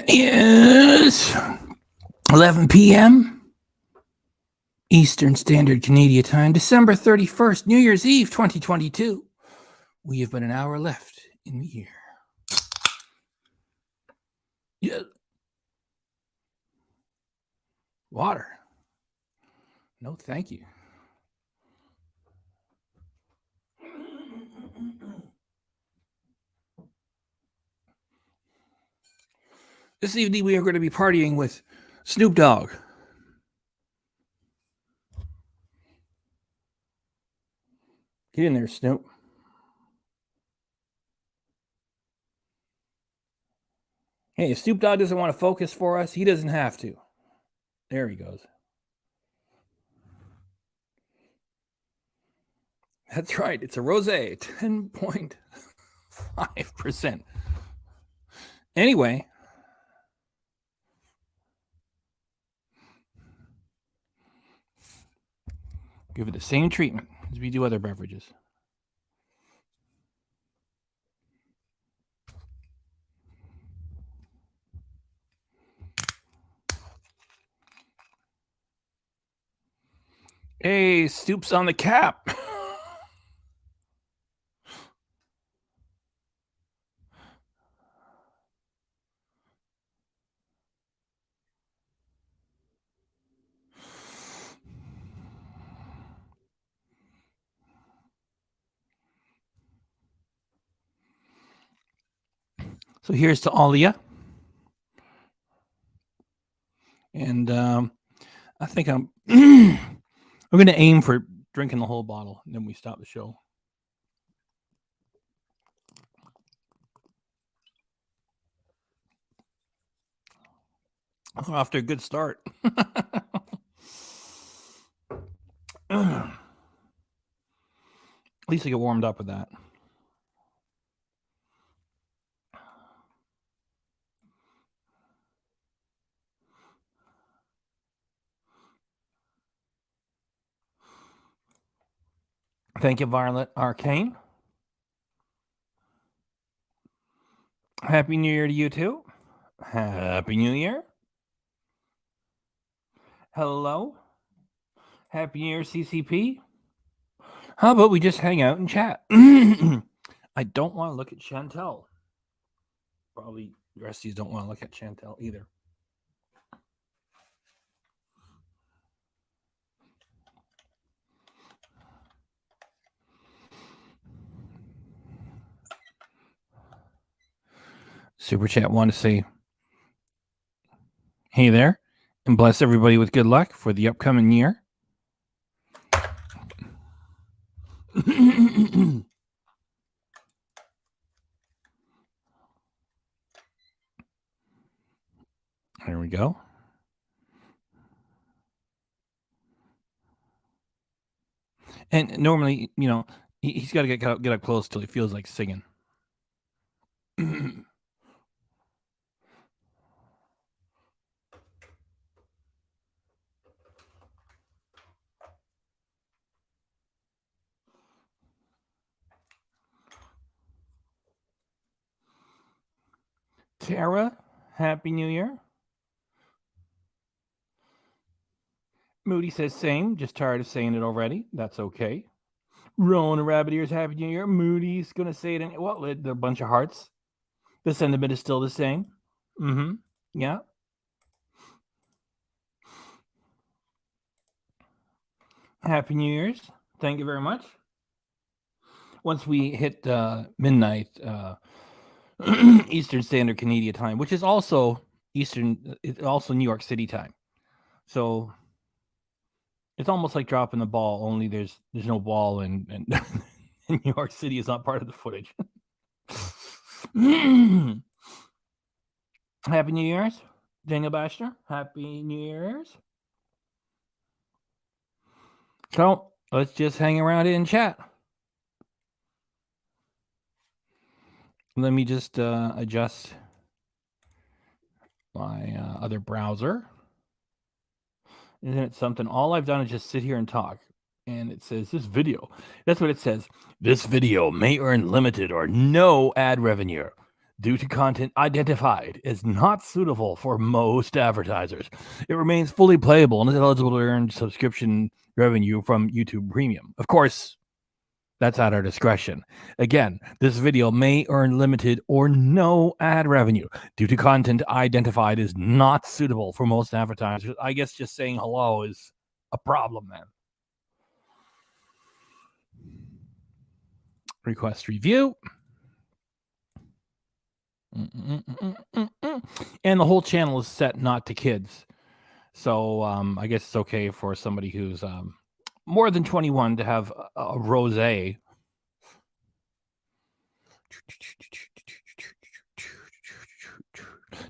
It is 11 p.m. Eastern Standard Canadian Time, December 31st, New Year's Eve, 2022. We have but an hour left in the year. Yeah. Water. No, thank you. This evening we are going to be partying with Snoop Dogg. Get in there, Snoop. Hey, if Snoop Dogg doesn't want to focus for us, he doesn't have to. There he goes. That's right. It's a rosé, 10.5%. Anyway, give it the same treatment as we do other beverages. Hey, Stoop's on the cap. So here's to all of you. And I think I'm going to aim for drinking the whole bottle, and then we stop the show. We're off to a good start. At least I get warmed up with that. Thank you, Violet Arcane. Happy New Year to you too. Happy New Year. Hello. Happy New Year, CCP. How about we just hang out and chat? I don't want to look at Chantel. Probably the rest of you don't want to look at Chantel either. Super Chat want to say, hey there, and bless everybody with good luck for the upcoming year. There we go. And normally, you know, he's got to get up close till he feels like singing. Tara, Happy New Year. Moody says same, just tired of saying it already. That's okay. Rona Rabbit Ears, Happy New Year. Moody's going to say it in, well, they're a bunch of hearts. The sentiment is still the same. Mm-hmm. Yeah. Happy New Year's. Thank you very much. Once we hit midnight Eastern Standard Canadian Time, which is also New York City time. So it's almost like dropping the ball, only there's no ball and New York City is not part of the footage. Happy New Year's, Daniel Bashner. Happy New Year's. So let's just hang around and chat. Let me just adjust my other browser. Isn't it something? All I've done is just sit here and talk. And it says this video. That's what it says. This video may earn limited or no ad revenue. due to content identified as not suitable for most advertisers. It remains fully playable and is eligible to earn subscription revenue from YouTube Premium. Of course, that's at our discretion. Again, this video may earn limited or no ad revenue due to content identified as not suitable for most advertisers. I guess just saying hello is a problem, man. Request review. And the whole channel is set not to kids. So I guess it's okay for somebody who's more than 21 to have a rosé.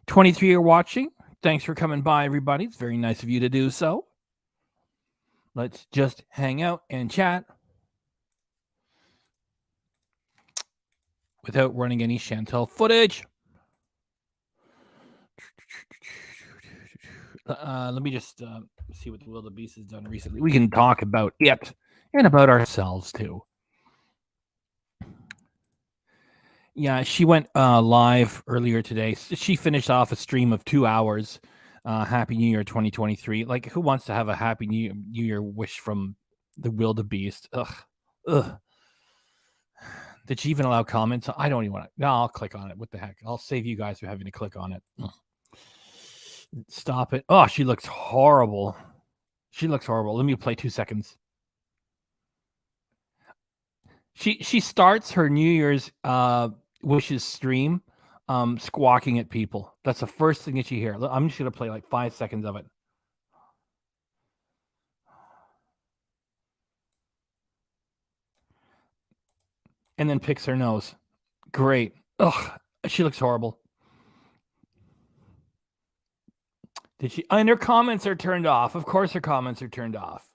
"23 are watching. Thanks for coming by, everybody. It's very nice of you to do so. Let's just hang out and chat without running any Chantel footage. Let me just see what the Wildebeest has done recently. We can talk about it and about ourselves too. Yeah, she went live earlier today. She finished off a stream of 2 hours. Happy New Year 2023. Like, who wants to have a Happy New Year wish from the Wildebeest? Ugh. Did she even allow comments? I don't even want to. No, I'll click on it. What the heck? I'll save you guys from having to click on it. Ugh. Stop it. Oh, she looks horrible. She looks horrible. Let me play 2 seconds. She starts her New Year's wishes stream squawking at people. That's the first thing that you hear. I'm just going to play like 5 seconds of it. And then picks her nose. Great. Ugh, she looks horrible. Did she? And her comments are turned off. Of course her comments are turned off.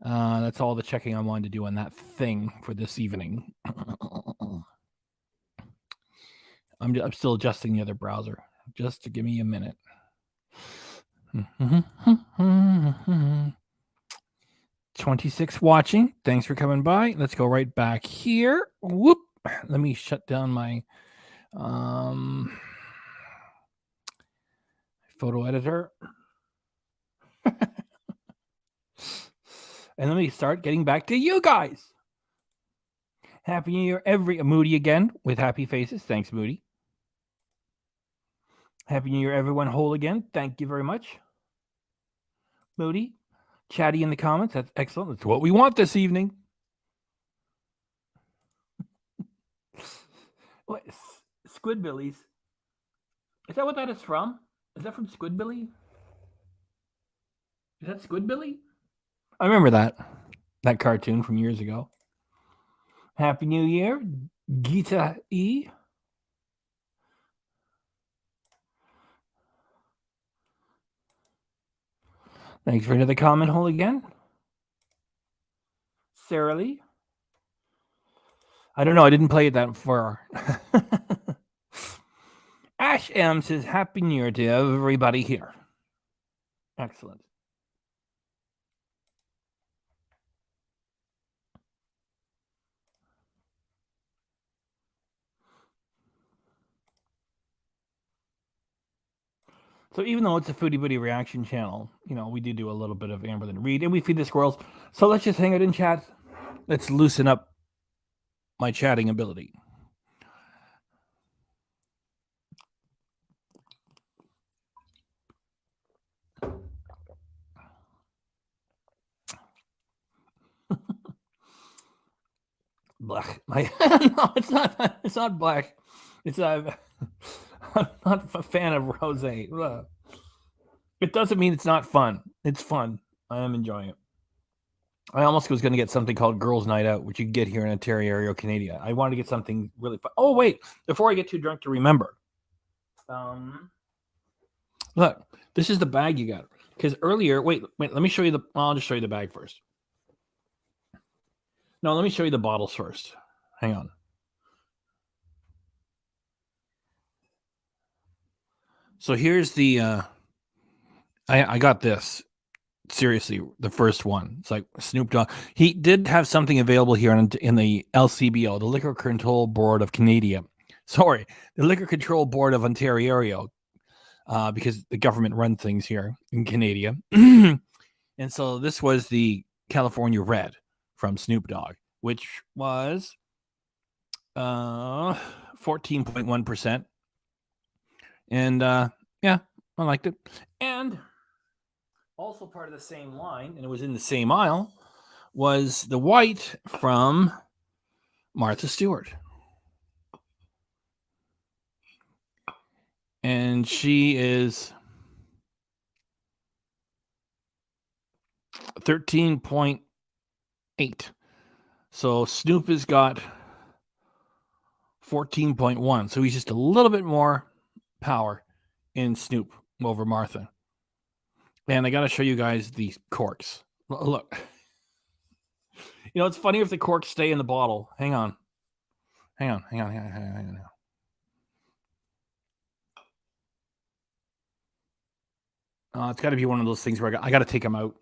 That's all the checking I wanted to do on that thing for this evening. I'm still adjusting the other browser. Just to give me a minute. 26 watching. Thanks for coming by. Let's go right back here. Whoop. Let me shut down my photo editor. And let me start getting back to you guys. Happy New Year, Moody again with happy faces. Thanks, Moody. Happy New Year, everyone whole again. Thank you very much. Moody, chatty in the comments. That's excellent. That's what we want this evening. What? Squidbillies. Is that what that is from? Is that from Squidbilly? Is that Squidbilly? I remember that cartoon from years ago. Happy New Year, Gita E. Thanks for another comment hole again. Sarah Lee. I don't know. I didn't play it that far. Ash M says, Happy New Year to everybody here. Excellent. So even though it's a Foodie Booty reaction channel, we do a little bit of Amber and Read, and we feed the squirrels. So let's just hang out and chat. Let's loosen up my chatting ability. Black. No, it's not. It's not black. It's I'm not a fan of rosé. It doesn't mean it's not fun. It's fun. I am enjoying it. I almost was going to get something called Girls' Night Out, which you can get here in Ontario, Canada. I wanted to get something really fun. Oh, wait. Before I get too drunk to remember. Look, this is the bag you got. Because earlier, wait, let me show you I'll just show you the bag first. No, let me show you the bottles first. Hang on. So here's the, I got this. Seriously, the first one. It's like Snoop Dogg. He did have something available here in the LCBO, the Liquor Control Board of Canada. Sorry, the Liquor Control Board of Ontario, because the government runs things here in Canada. And so this was the California Red from Snoop Dogg, which was 14.1%. And yeah, I liked it. And also part of the same line, and it was in the same aisle, was the white from Martha Stewart. And she is 13.8. So Snoop has got 14.1. So he's just a little bit more power in Snoop over Martha. And I got to show you guys the corks. Look. You know, it's funny if the corks stay in the bottle. Hang on. It's got to be one of those things where I got to take them out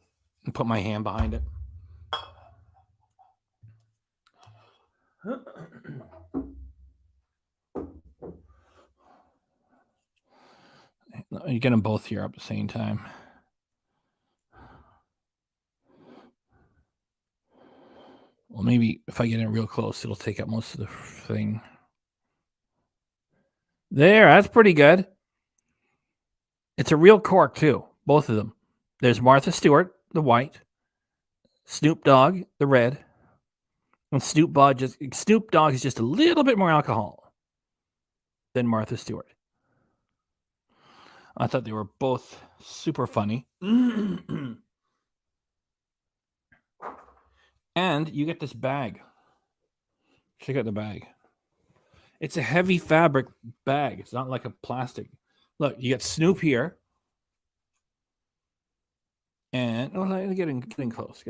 and put my hand behind it. You get them both here at the same time. Well, maybe if I get in real close, it'll take up most of the thing. There, that's pretty good. It's a real cork, too. Both of them. There's Martha Stewart, the white. Snoop Dogg, the red. And Snoop Dogg is just a little bit more alcohol than Martha Stewart. I thought they were both super funny. And you get this bag. Check out the bag. It's a heavy fabric bag. It's not like a plastic. Look, you get Snoop here. And getting close.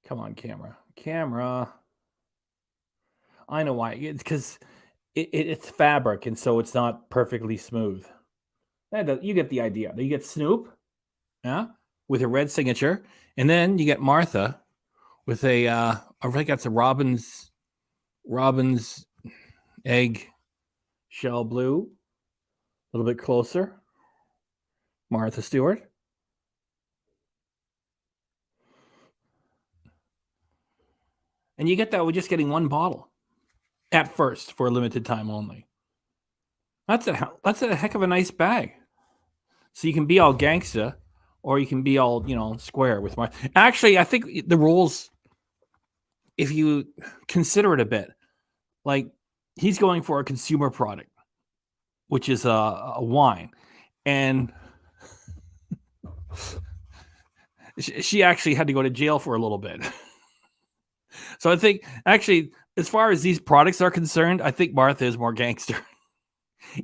Come on, camera. I know why. It's because it's fabric, and so it's not perfectly smooth. You get the idea. You get Snoop, yeah, with a red signature, and then you get Martha with I think that's a robin's egg shell blue. A little bit closer. Martha Stewart. And you get that with just getting one bottle at first for a limited time only. That's a heck of a nice bag. So you can be all gangsta, or you can be all, square with my. Actually, I think the rules, if you consider it a bit, like he's going for a consumer product, which is a wine, and she actually had to go to jail for a little bit. So I think actually, as far as these products are concerned, I think Martha is more gangster.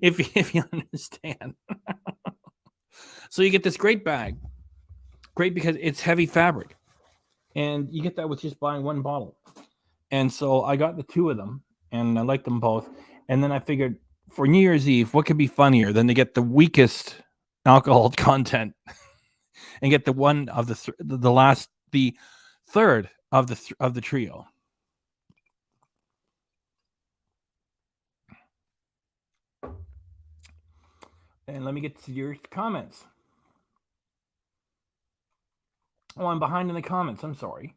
if you understand. So you get this great bag. Great because it's heavy fabric. And you get that with just buying one bottle. And so I got the two of them, and I liked them both. And then I figured for New Year's Eve, what could be funnier than to get the weakest alcohol content and get the one of the third of the trio. And let me get to your comments. Oh, I'm behind in the comments. I'm sorry.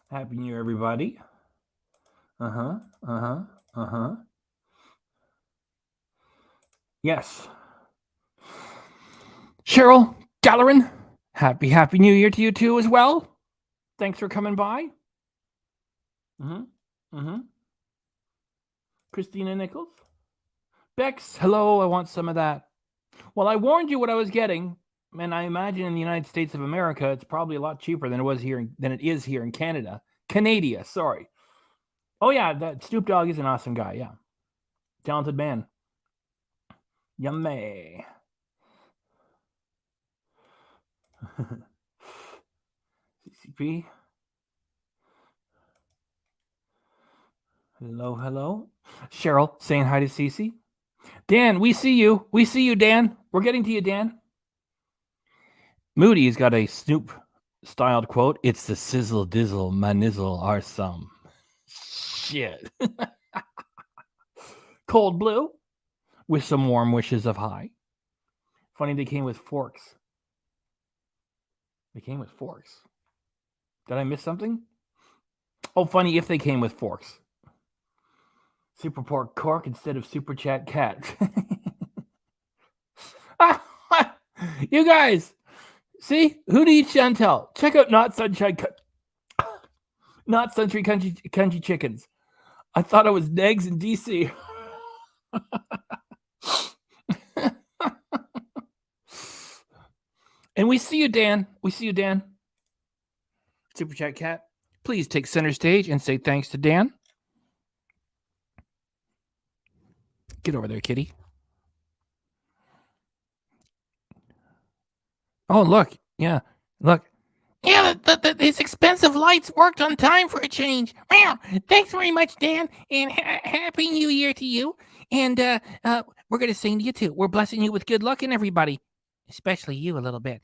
Happy New Year, everybody. Yes. Cheryl Gallerin, happy New Year to you too as well. Thanks for coming by. Christina Nichols. Bex, hello, I want some of that. Well, I warned you what I was getting, and I imagine in the United States of America, it's probably a lot cheaper than it is here in Canada. Canada, sorry. Oh yeah, that Snoop Dogg is an awesome guy. Yeah, talented man. Yummy. CCP. Hello. Cheryl saying hi to Cece. Dan, we see you. We see you, Dan. We're getting to you, Dan. Moody's got a Snoop styled quote. It's the sizzle dizzle, my nizzle are some. Shit. Cold Blue with some warm wishes of hi. Funny they came with forks. They came with forks. Did I miss something? Oh, funny if they came with forks. Super Pork Cork instead of Super Chat Cat. You guys, see? Who needs Chantel? Check out Not Sunshine Country Chickens. I thought it was Negs in DC. And we see you, Dan. We see you, Dan. Super Chat Cat. Please take center stage and say thanks to Dan. Get over there, kitty. Oh, look. Yeah. Look. Yeah, these expensive lights worked on time for a change. Wow. Thanks very much, Dan. And Happy New Year to you. And we're going to sing to you, too. We're blessing you with good luck and everybody. Especially you a little bit.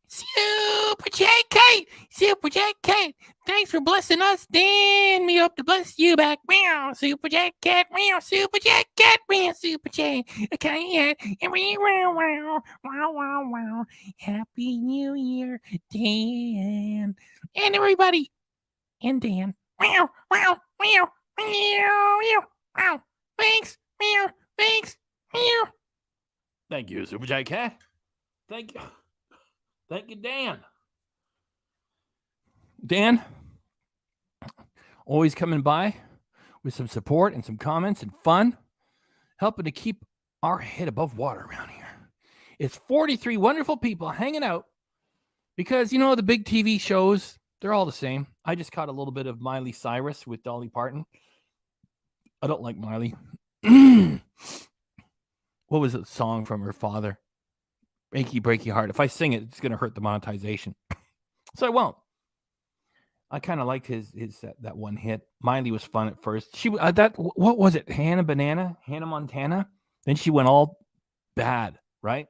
Super Chat Kate! Super Chat Kate! Thanks for blessing us, Dan. We hope to bless you back. Meow, Super Chat Cat. Meow, Super Chat Cat. Meow, Super Chat. Okay, wow. Happy New Year, Dan. And everybody. And Dan. Meow. Thanks. Meow. Thanks. Meow. Thank you, Super Chat Cat. Thank you. Thank you, Dan. Dan, always coming by with some support and some comments and fun, helping to keep our head above water around here. It's 43 wonderful people hanging out because, the big TV shows, they're all the same. I just caught a little bit of Miley Cyrus with Dolly Parton. I don't like Miley. What was the song from her father? Breaky Heart. If I sing it, it's going to hurt the monetization. So I won't. I kind of liked his that one hit. Miley was fun at first. She what was it? Hannah Montana. Then she went all bad, right?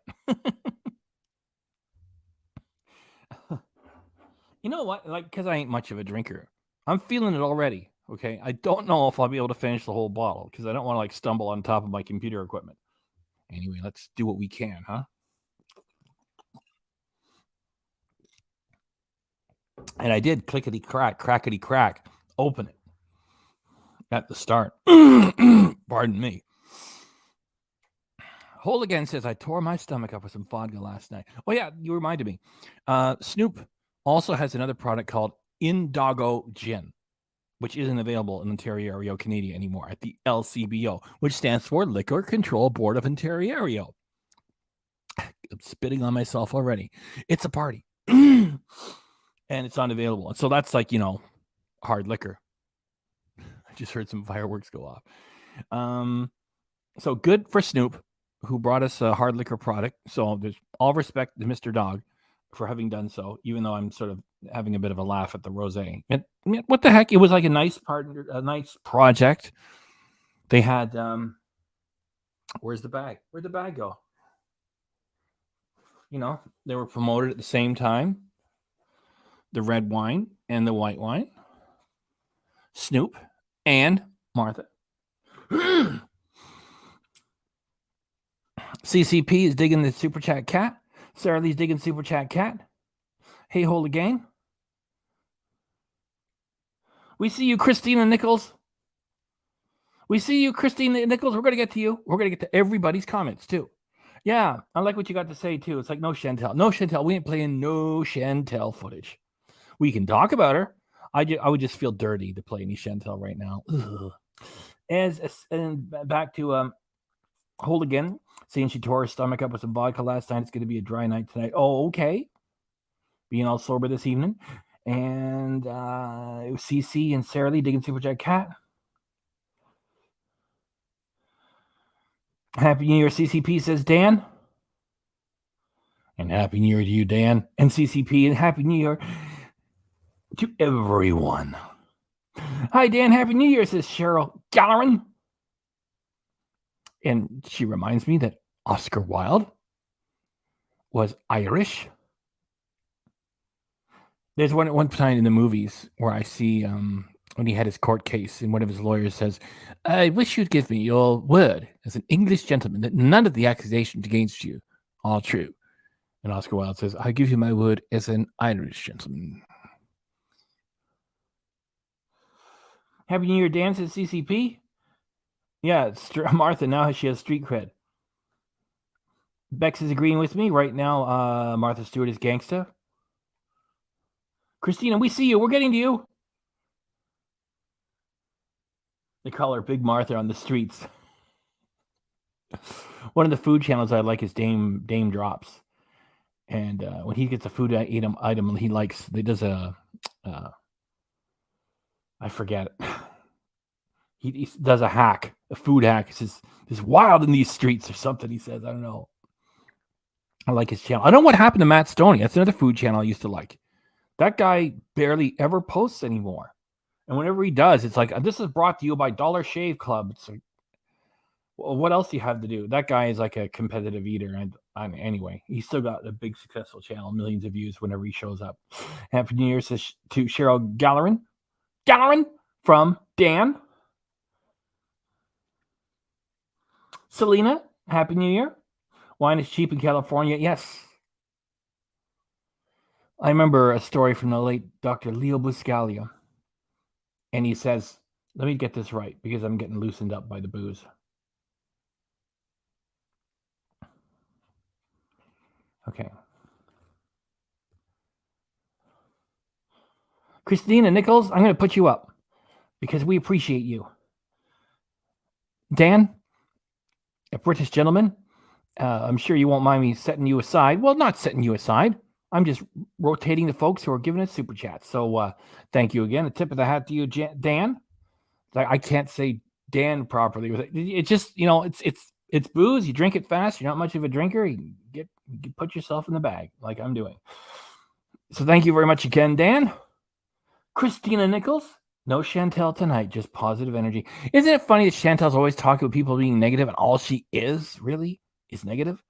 You know what? Because I ain't much of a drinker, I'm feeling it already. Okay, I don't know if I'll be able to finish the whole bottle because I don't want to stumble on top of my computer equipment. Anyway, let's do what we can, huh? And I did crackety crack, open it at the start. Pardon me. Hold Again says, I tore my stomach up with some vodka last night. Oh, yeah, you reminded me. Snoop also has another product called Indago Gin, which isn't available in Ontario, Canada anymore at the LCBO, which stands for Liquor Control Board of Ontario. I'm spitting on myself already. It's a party. And it's unavailable. And so that's hard liquor. I just heard some fireworks go off. So good for Snoop, who brought us a hard liquor product. So there's all respect to Mr. Dog for having done so, even though I'm sort of having a bit of a laugh at the rosé. And what the heck? It was like a nice project. They had where's the bag? Where'd the bag go? They were promoted at the same time. The red wine and the white wine. Snoop and Martha. CCP is digging the Super Chat Cat. Sarah Lee's digging Super Chat Cat. Hey, hold again. We see you, Christina Nichols. We're going to get to you. We're going to get to everybody's comments, too. Yeah, I like what you got to say, too. It's like, no Chantel. No Chantel. We ain't playing no Chantel footage. We can talk about her. I would just feel dirty to play any Chantel right now. And back to Hold Again, saying she tore her stomach up with some vodka last night. It's going to be a dry night tonight. Oh, okay. Being all sober this evening. And it was CC and Sarah Lee digging Super Chat Cat. Happy New Year, CCP, says Dan. And Happy New Year to you, Dan, and CCP, and Happy New Year to everyone. Hi, Dan. Happy New Year, says Cheryl Gallerin. And she reminds me that Oscar Wilde was Irish. There's one time in the movies where I see when he had his court case, and one of his lawyers says, "I wish you'd give me your word as an English gentleman that none of the accusations against you are true." And Oscar Wilde says, "I give you my word as an Irish gentleman." Happy New Year, Dan, says CCP. Yeah, Martha, now she has street cred. Bex is agreeing with me. Right now, Martha Stewart is gangsta. Christina, we see you. We're getting to you. They call her Big Martha on the streets. One of the food channels I like is Dame Drops. And when he gets a food item he likes, he does I forget it. He does a hack, a food hack. He says, "There's wild in these streets," or something. He says, I don't know. I like his channel. I don't know what happened to Matt Stoney. That's another food channel I used to like. That guy barely ever posts anymore. And whenever he does, it's like, "This is brought to you by Dollar Shave Club." It's like, well, what else do you have to do? That guy is like a competitive eater. And anyway, he's still got a big successful channel, millions of views whenever he shows up. Happy New Year to Cheryl Gallerin. Gallerin from Dan. Selena, Happy New Year. Wine is cheap in California. Yes. I remember a story from the late Dr. Leo Buscaglia. And he says, let me get this right because I'm getting loosened up by the booze. Okay. Christina Nichols, I'm going to put you up because we appreciate you. Dan, a British gentleman, I'm sure you won't mind me setting you aside. Well, not setting you aside. I'm just rotating the folks who are giving us super chats. So thank you again. A tip of the hat to you, Dan. I can't say Dan properly. It's just, it's booze. You drink it fast. You're not much of a drinker. You put yourself in the bag like I'm doing. So thank you very much again, Dan. Christina Nichols. No Chantel tonight, just positive energy. Isn't it funny that Chantel's always talking about people being negative and all she is really is negative?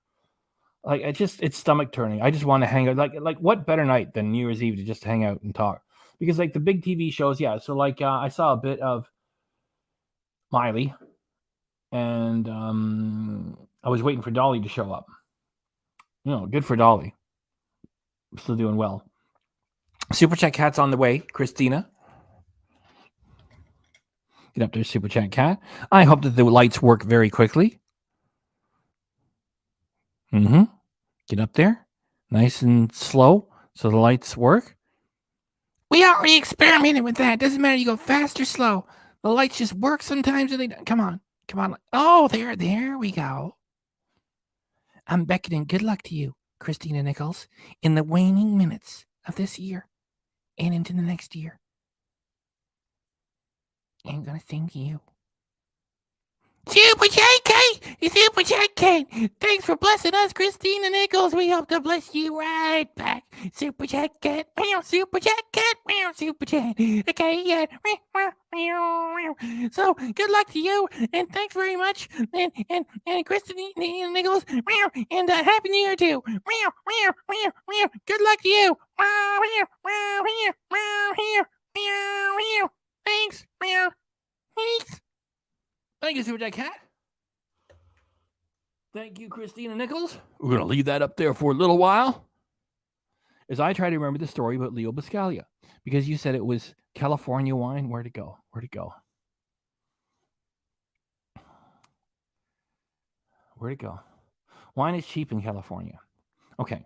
Like, it's stomach turning. I just want to hang out. Like what better night than New Year's Eve to just hang out and talk? Because like the big TV shows, yeah. So like I saw a bit of Miley, and I was waiting for Dolly to show up. Good for Dolly. Still doing well. Super Chat Cat's on the way, Christina. Get up there, Super Chat Cat. I hope that the lights work very quickly. Get up there, nice and slow, so the lights work. We already experimented with that. Doesn't matter. You go fast or slow. The lights just work sometimes, and they don't. Come on. Oh, there we go. I'm beckoning good luck to you, Christina Nichols, in the waning minutes of this year and into the next year. I'm gonna sing to you. Super Chat Kate. Thanks for blessing us, Christina Nichols. We hope to bless you right back. Super Chat Cat. Super Chat Cat. Super Chat. Okay, yeah. So good luck to you, and thanks very much, and Christina Nichols, and Happy New Year too. Good luck to you. Thanks. Thanks. Thank you, Super Chat Cat. Thank you, Christina Nichols. We're going to leave that up there for a little while as I try to remember the story about Leo Buscaglia, because you said it was California wine. Where'd it go? Wine is cheap in California. Okay.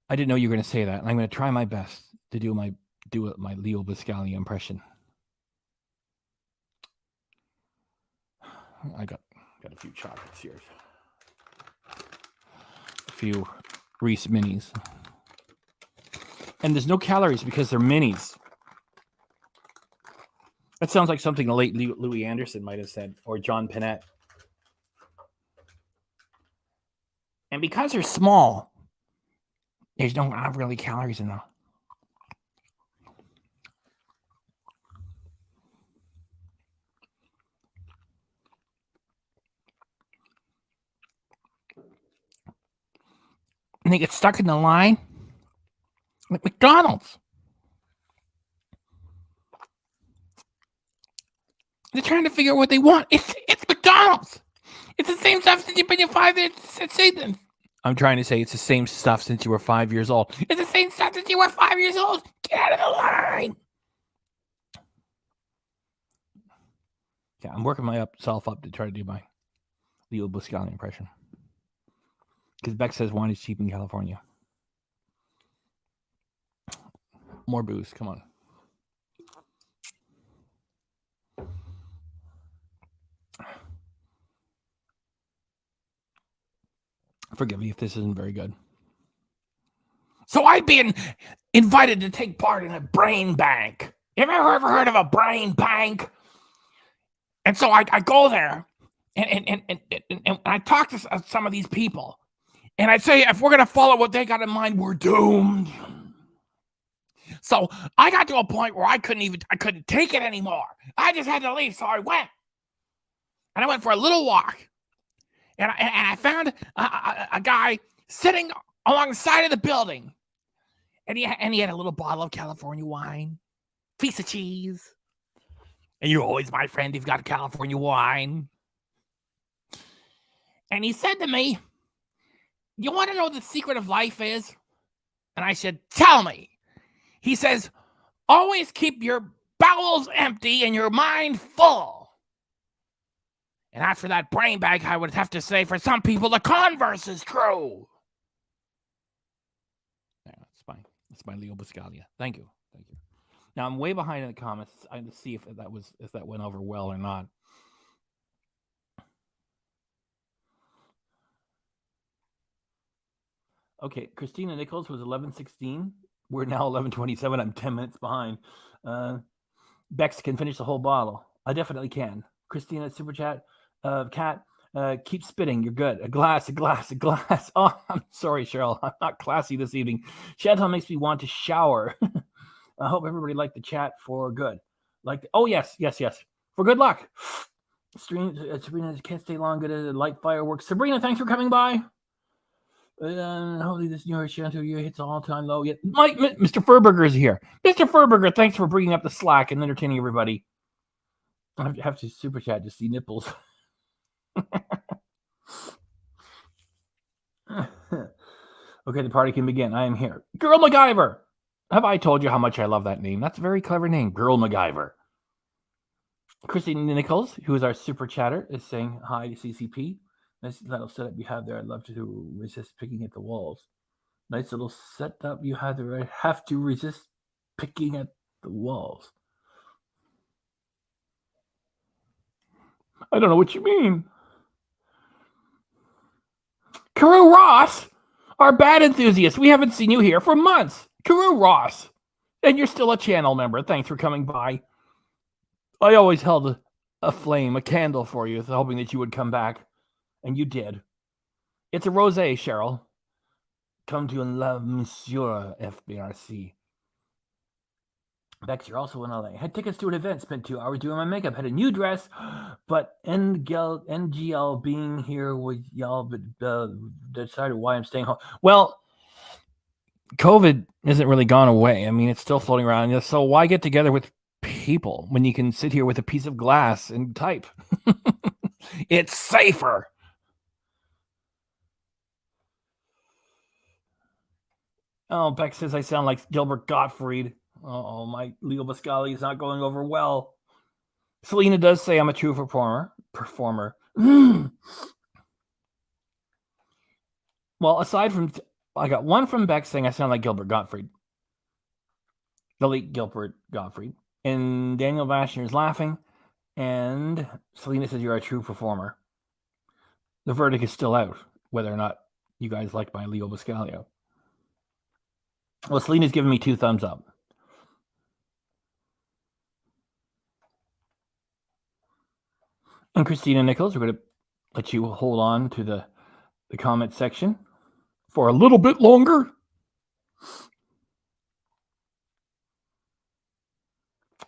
I didn't know you were going to say that, and I'm going to try my best to do my Leo Buscaglia impression. I got a few chocolates here. A few Reese minis. And there's no calories because they're minis. That sounds like something the late Louis Anderson might have said, or John Pinette. And because they're small, There's not really calories in them. And they get stuck in the line like McDonald's. They're trying to figure out what they want. It's McDonald's. It's the same stuff since you've been 5 years. I'm trying to say it's the same stuff since you were 5 years old. It's the same stuff since you were 5 years old. Get out of the line. Yeah, I'm working myself up to try to do my Leo Buscali impression. Because Beck says wine is cheap in California. More booze. Come on. Forgive me if this isn't very good. So I've been invited to take part in a brain bank. Have you ever heard of a brain bank? And so I go there and I talk to some of these people. And I say, if we're going to follow what they got in mind, we're doomed. So I got to a point where I couldn't take it anymore. I just had to leave. So I went. And I went for a little walk. And I found a guy sitting along the side of the building. And he had a little bottle of California wine, piece of cheese. And you're always my friend if you've got California wine. And he said to me, you want to know what the secret of life is? And I said, tell me. He says, always keep your bowels empty and your mind full. And after that brain bag, I would have to say, for some people, the converse is true. Yeah, that's fine. That's my Leo Buscalia. Thank you. Thank you. Now, I'm way behind in the comments. I have to see if that went over well or not. Okay, Christina Nichols was 11:16. We're now 11:27. I'm 10 minutes behind. Bex can finish the whole bottle. I definitely can. Christina, super chat. Kat, keep spitting. You're good. A glass. Oh, I'm sorry, Cheryl. I'm not classy this evening. Chantal makes me want to shower. I hope everybody liked the chat for good. Oh, yes. For good luck. Sabrina can't stay long. Good at light fireworks. Sabrina, thanks for coming by. Hopefully this New Year Chantal year hits all-time low. Yet, Mr. Furberger is here. Mr. Furberger, thanks for bringing up the slack and entertaining everybody. I have to super chat to see nipples. Okay, the party can begin. I am here. Girl MacGyver. Have I told you how much I love that name? That's a very clever name. Girl MacGyver. Christine Nichols, who is our super chatter, is saying hi to CCP. Nice little setup you have there. I'd love to resist picking at the walls. Nice little setup you have there. I have to resist picking at the walls. I don't know what you mean. Carew Ross, our bad enthusiast. We haven't seen you here for months. Carew Ross. And you're still a channel member. Thanks for coming by. I always held a flame, a candle for you, hoping that you would come back. And you did. It's a rosé, Cheryl. Come to love, Monsieur FBRC. Bex, you're also in LA. Had tickets to an event, spent 2 hours doing my makeup, had a new dress, but NGL being here with y'all, but decided why I'm staying home. Well, COVID isn't really gone away. I mean, it's still floating around. So why get together with people when you can sit here with a piece of glass and type? It's safer. Oh, Beck says I sound like Gilbert Gottfried. Oh, my Leo Buscali is not going over well. Selena does say I'm a true performer. Well, aside from, I got one from Beck saying I sound like Gilbert Gottfried. The late Gilbert Gottfried. And Daniel Bashner is laughing. And Selena says you're a true performer. The verdict is still out, whether or not you guys like my Leo Buscalio. Well, Selena's giving me 2 thumbs up. And Christina Nichols, we're going to let you hold on to the comment section for a little bit longer.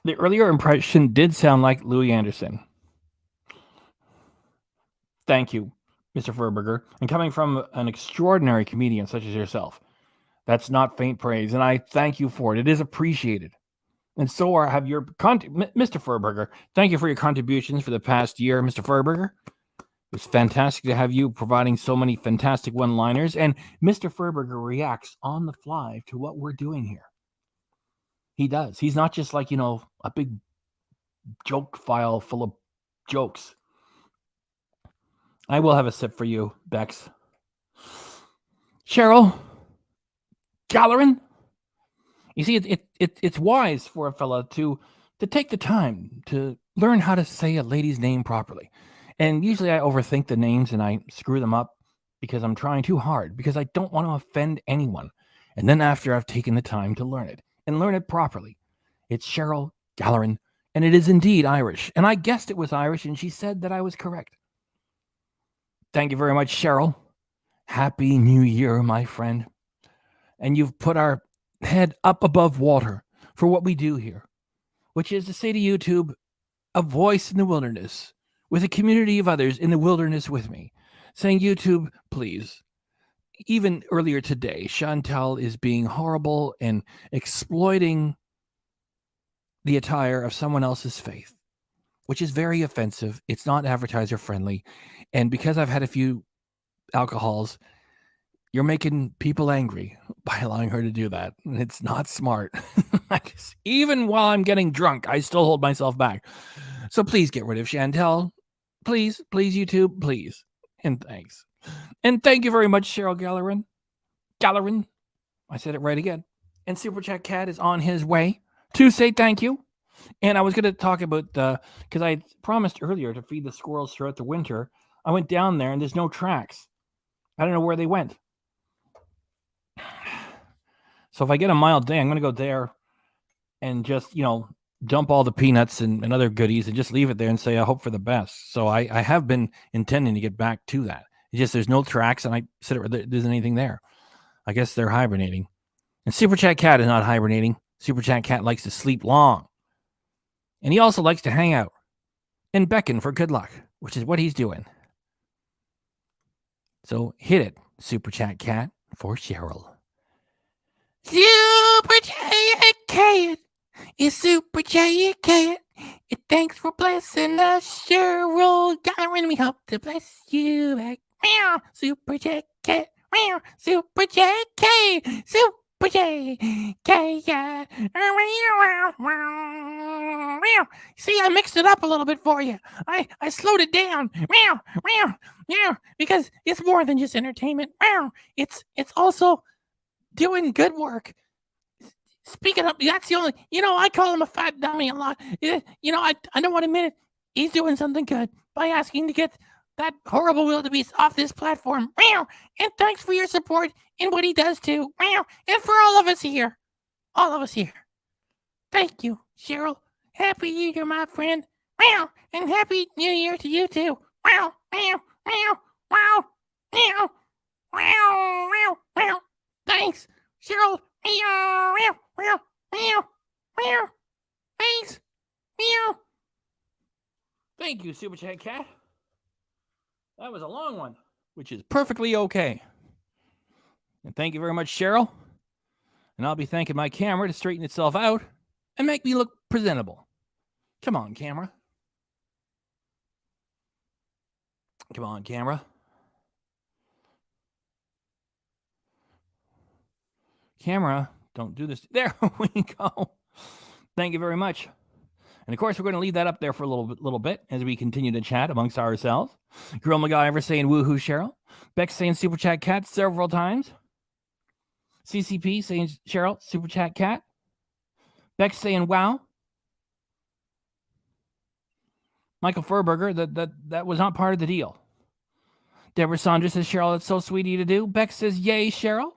The earlier impression did sound like Louis Anderson. Thank you, Mr. Furberger. And coming from an extraordinary comedian such as yourself, that's not faint praise, and I thank you for it. It is appreciated. And so have your Mr. Furberger. Thank you for your contributions for the past year, Mr. Furberger. It's fantastic to have you providing so many fantastic one-liners, and Mr. Furberger reacts on the fly to what we're doing here. He does. He's not just like, a big joke file full of jokes. I will have a sip for you, Bex. Cheryl Gallerin. You see, it's wise for a fella to take the time to learn how to say a lady's name properly. And usually I overthink the names and I screw them up because I'm trying too hard, because I don't want to offend anyone. And then after I've taken the time to learn it and learn it properly, it's Cheryl Gallerin, and it is indeed Irish. And I guessed it was Irish, and she said that I was correct. Thank you very much, Cheryl. Happy New Year, my friend. And you've put our head up above water for what we do here, which is to say to YouTube, a voice in the wilderness with a community of others in the wilderness with me, saying, YouTube, please. Even earlier today, Chantal is being horrible and exploiting the attire of someone else's faith, which is very offensive. It's not advertiser friendly. And because I've had a few alcohols, you're making people angry by allowing her to do that. It's not smart. Even while I'm getting drunk, I still hold myself back. So please get rid of Chantal. Please, YouTube, please. And thanks. And thank you very much, Cheryl Gallerin. Gallerin. I said it right again. And Super Chat Cat is on his way to say thank you. And I was going to talk about, because I promised earlier to feed the squirrels throughout the winter. I went down there and there's no tracks. I don't know where they went. So if I get a mild day, I'm going to go there and just, dump all the peanuts and other goodies and just leave it there and say, I hope for the best. So I have been intending to get back to that. It's just there's no tracks and I said there isn't anything there. I guess they're hibernating. And Super Chat Cat is not hibernating. Super Chat Cat likes to sleep long. And he also likes to hang out and beckon for good luck, which is what he's doing. So hit it, Super Chat Cat, for Cheryl. Super Chat Cat. It's Super Chat Cat. Thanks for blessing us, Cheryl Gallerin. We hope to bless you back. Meow, Super Chat Cat. Meow, Super Chat Cat. Super Chat Cat. See, I mixed it up a little bit for you. I slowed it down. Meow, meow, meow, because it's more than just entertainment. Meow, it's also doing good work. Speaking of, that's the only, I call him a fat dummy a lot. I don't want to admit it. He's doing something good by asking to get that horrible wildebeest off this platform. And thanks for your support in what he does too. And for all of us here. Thank you, Cheryl. Happy New Year, my friend. And Happy New Year to you too. Thanks, Cheryl. Thanks. Thank you, Super Chat Cat. That was a long one, which is perfectly okay. And thank you very much, Cheryl. And I'll be thanking my camera to straighten itself out and make me look presentable. Come on, camera. Come on, camera. Camera, don't do this. There we go. Thank you very much. And of course, we're going to leave that up there for a little bit as we continue to chat amongst ourselves. Girl MacGyver saying woohoo, Cheryl. Bex saying Super Chat Cat several times. CCP saying Cheryl, Super Chat Cat. Bex saying wow. Michael Furberger, that was not part of the deal. Deborah Saunders says, Cheryl, that's so sweet of you to do. Bex says, yay, Cheryl.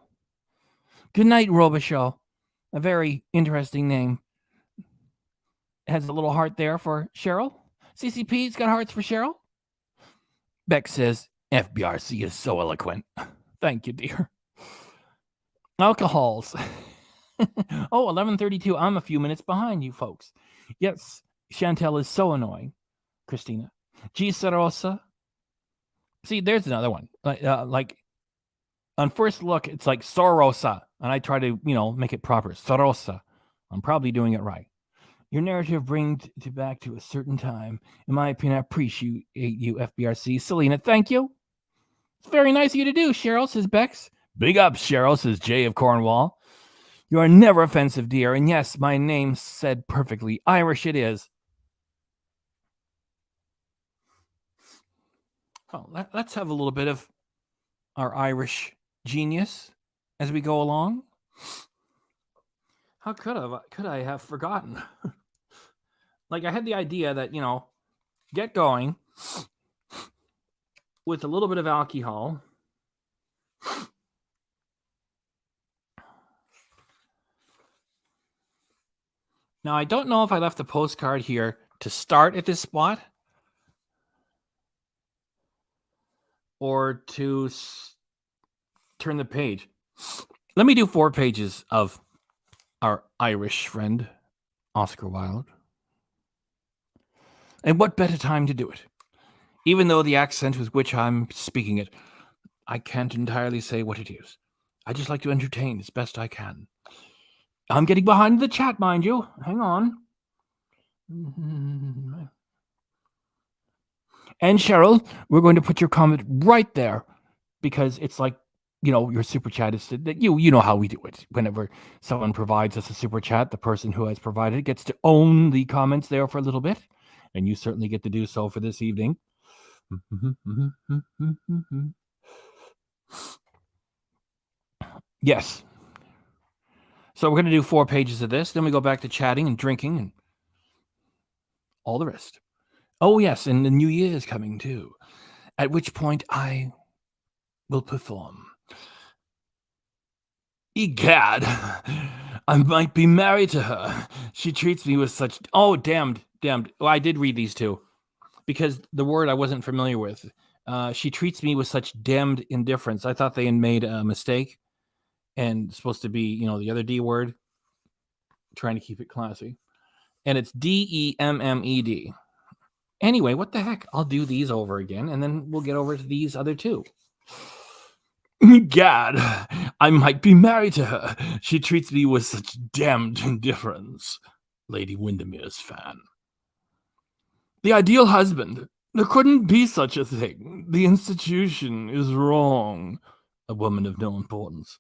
Good night, Robichaud. A very interesting name. It has a little heart there for Cheryl. CCP's got hearts for Cheryl. Bex says, FBRC is so eloquent. Thank you, dear. Alcohols. Oh, 11:32. I'm a few minutes behind you folks. Yes, Chantel is so annoying. Christina. Gisarosa. See, there's another one. Like on first look, it's like Sorosa, and I try to, make it proper. Sorosa. I'm probably doing it right. Your narrative brings it back to a certain time. In my opinion, I appreciate you, FBRC. Selena, thank you. It's very nice of you to do, Cheryl, says Bex. Big up, Cheryl, says Jay of Cornwall. You are never offensive, dear. And yes, my name said perfectly. Irish it is. Oh, let's have a little bit of our Irish genius as we go along. How could I have forgotten? Like I had the idea that, get going with a little bit of alcohol. Now, I don't know if I left the postcard here to start at this spot or to turn the page. Let me do 4 pages of our Irish friend, Oscar Wilde. And what better time to do it? Even though the accent with which I'm speaking it, I can't entirely say what it is. I just like to entertain as best I can. I'm getting behind the chat, mind you. Hang on. And Cheryl, we're going to put your comment right there because it's like, your super chat is that you know how we do it. Whenever someone provides us a super chat, the person who has provided it gets to own the comments there for a little bit, and you certainly get to do so for this evening. Yes. So we're going to do 4 pages of this. Then we go back to chatting and drinking and all the rest. Oh, yes, and the New Year is coming too, at which point I will perform. Egad, I might be married to her. She treats me with such... Oh, damned. Well, I did read these two because the word I wasn't familiar with. She treats me with such damned indifference. I thought they had made a mistake and it's supposed to be, the other D word. Trying to keep it classy. And it's DEMMED. Anyway, what the heck? I'll do these over again and then we'll get over to these other two. Gad, I might be married to her. She treats me with such damned indifference. Lady Windermere's fan. The ideal husband. There couldn't be such a thing. The institution is wrong. A woman of no importance.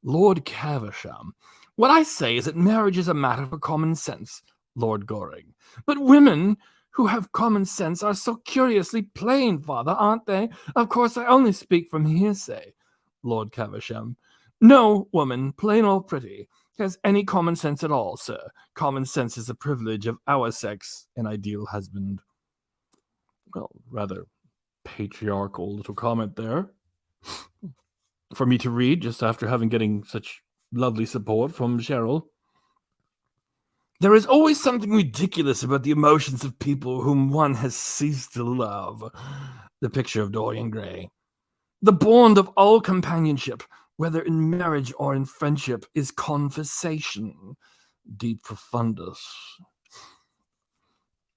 Lord Caversham. What I say is that marriage is a matter for common sense. Lord Goring. But women who have common sense are so curiously plain, father, aren't they? Of course, I only speak from hearsay. Lord Caversham. No woman, plain or pretty, has any common sense at all, sir. Common sense is a privilege of our sex, an ideal husband. Well, rather patriarchal little comment there for me to read just after getting such lovely support from Cheryl. There is always something ridiculous about the emotions of people whom one has ceased to love. The picture of Dorian Gray. The bond of all companionship, whether in marriage or in friendship, is conversation. Deep profundus.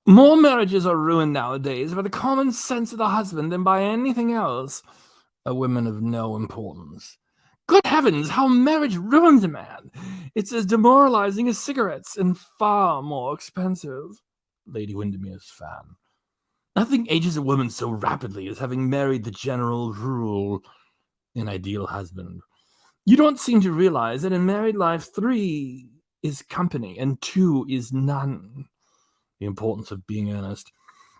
More marriages are ruined nowadays by the common sense of the husband than by anything else. A woman of no importance. Good heavens, how marriage ruins a man. It's as demoralizing as cigarettes and far more expensive. Lady Windermere's fan. Nothing ages a woman so rapidly as having married the general rule, an ideal husband. You don't seem to realize that in married life, 3 is company and 2 is none. The importance of being earnest.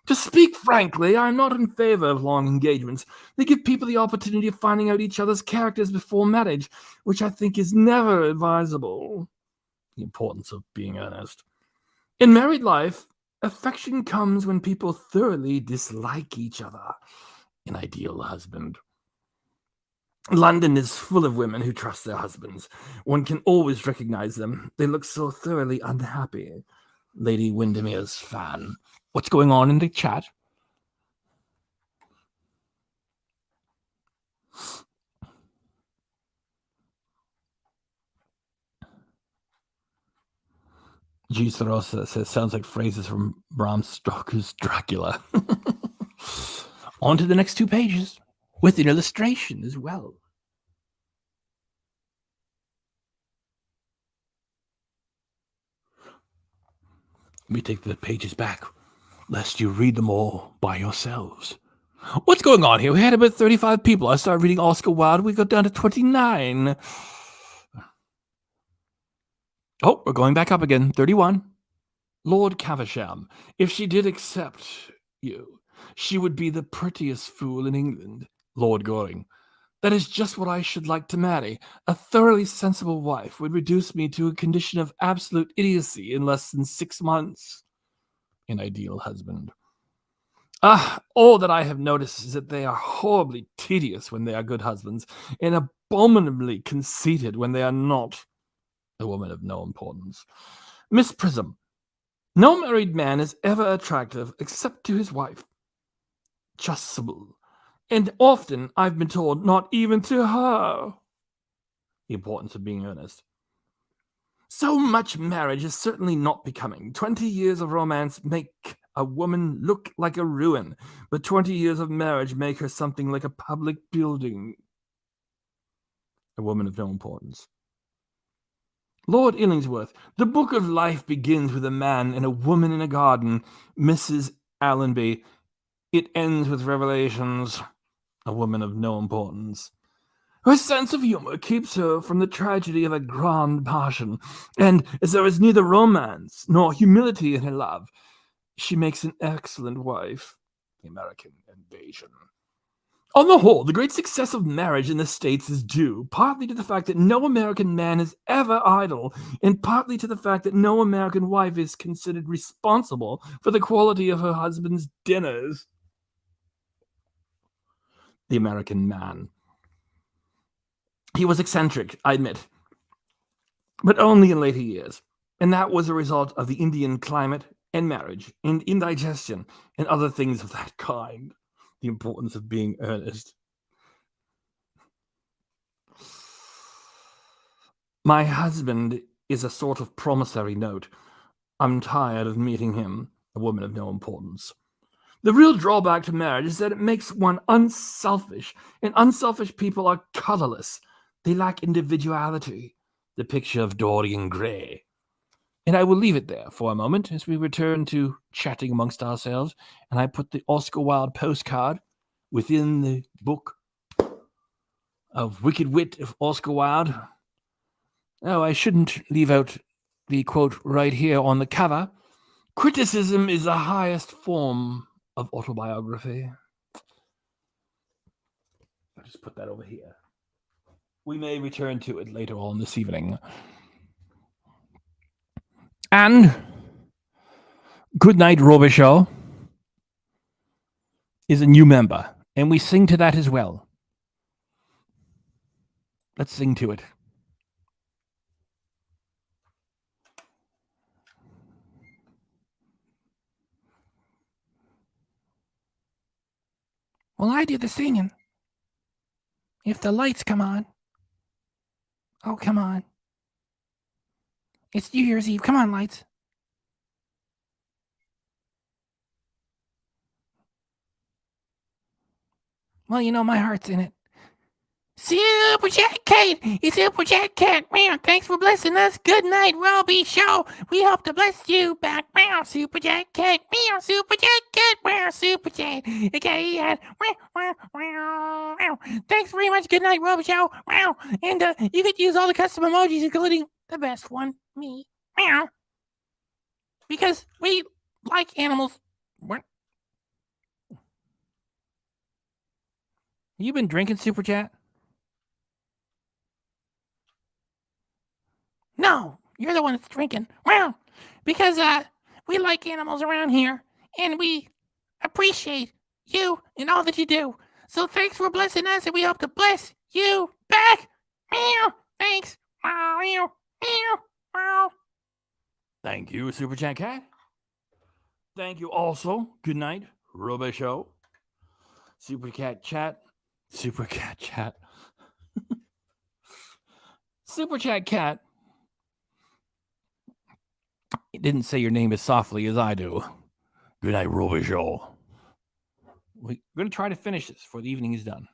To speak frankly, I'm not in favor of long engagements. They give people the opportunity of finding out each other's characters before marriage, which I think is never advisable. The importance of being earnest. In married life, affection comes when people thoroughly dislike each other. An ideal husband. London is full of women who trust their husbands. One can always recognize them. They look so thoroughly unhappy. Lady Windermere's fan. What's going on in the chat? G. Sarosa says, sounds like phrases from Bram Stoker's Dracula. On to the next 2 pages, with an illustration as well. Let me take the pages back, lest you read them all by yourselves. What's going on here? We had about 35 people. I started reading Oscar Wilde. We got down to 29. Oh, we're going back up again. 31. Lord Caversham. If she did accept you, she would be the prettiest fool in England. Lord Goring. That is just what I should like to marry. A thoroughly sensible wife would reduce me to a condition of absolute idiocy in less than 6 months. An ideal husband. All that I have noticed is that they are horribly tedious when they are good husbands, and abominably conceited when they are not. A woman of no importance. Miss Prism. No married man is ever attractive except to his wife. Chasuble. And often, I've been told, not even to her. The importance of being earnest. So much marriage is certainly not becoming. 20 years of romance make a woman look like a ruin, but 20 years of marriage make her something like a public building. A woman of no importance. Lord Illingsworth. The book of life begins with a man and a woman in a garden. Mrs. Allenby. It ends with revelations. A woman of no importance. Her sense of humor keeps her from the tragedy of a grand passion, and as there is neither romance nor humility in her love, she makes an excellent wife. The American Invasion. On the whole, the great success of marriage in the States is due partly to the fact that no American man is ever idle, and partly to the fact that no American wife is considered responsible for the quality of her husband's dinners. The American man. He was eccentric, I admit, but only in later years, and that was a result of the Indian climate and marriage and indigestion and other things of that kind. The importance of being earnest. My husband is a sort of promissory note. I'm tired of meeting him, a woman of no importance. The real drawback to marriage is that it makes one unselfish, and unselfish people are colorless. They lack individuality. The picture of Dorian Gray. And I will leave it there for a moment as we return to chatting amongst ourselves, and I put the Oscar Wilde postcard within the book of Wicked Wit of Oscar Wilde. Oh, I shouldn't leave out the quote right here on the cover. Criticism is the highest form of autobiography. I'll just put that over here. We may return to it later on this evening. And Goodnight Robichaud is a new member, and we sing to that as well. Let's sing to it. Well, I do the singing. If the lights come on. Oh, come on. It's New Year's Eve. Come on, lights. Well, you know, my heart's in it. Super Chat Cat! It's Super Chat Cat! Meow, thanks for blessing us. Good night, Robbie Show. We hope to bless you back. Meow, Super Chat Cat. Meow, Super Chat Cat. Meow, Super Chat. Okay, thanks very much. Good night, Robbie Show. Meow. And you could use all the custom emojis, including the best one, me. Meow. Because we like animals. What? You been drinking, Super Chat? No, you're the one that's drinking. Well, because we like animals around here, and we appreciate you and all that you do. So thanks for blessing us, and we hope to bless you back. Meow. Thanks. Meow. Meow. Meow. Thank you, Super Chat Cat. Thank you also. Good night, Robo Show. Super Cat Chat. Super Cat Chat. Super Chat Cat It didn't say your name as softly as I do. Good night, Robichaud. We're going to try to finish this before the evening is done.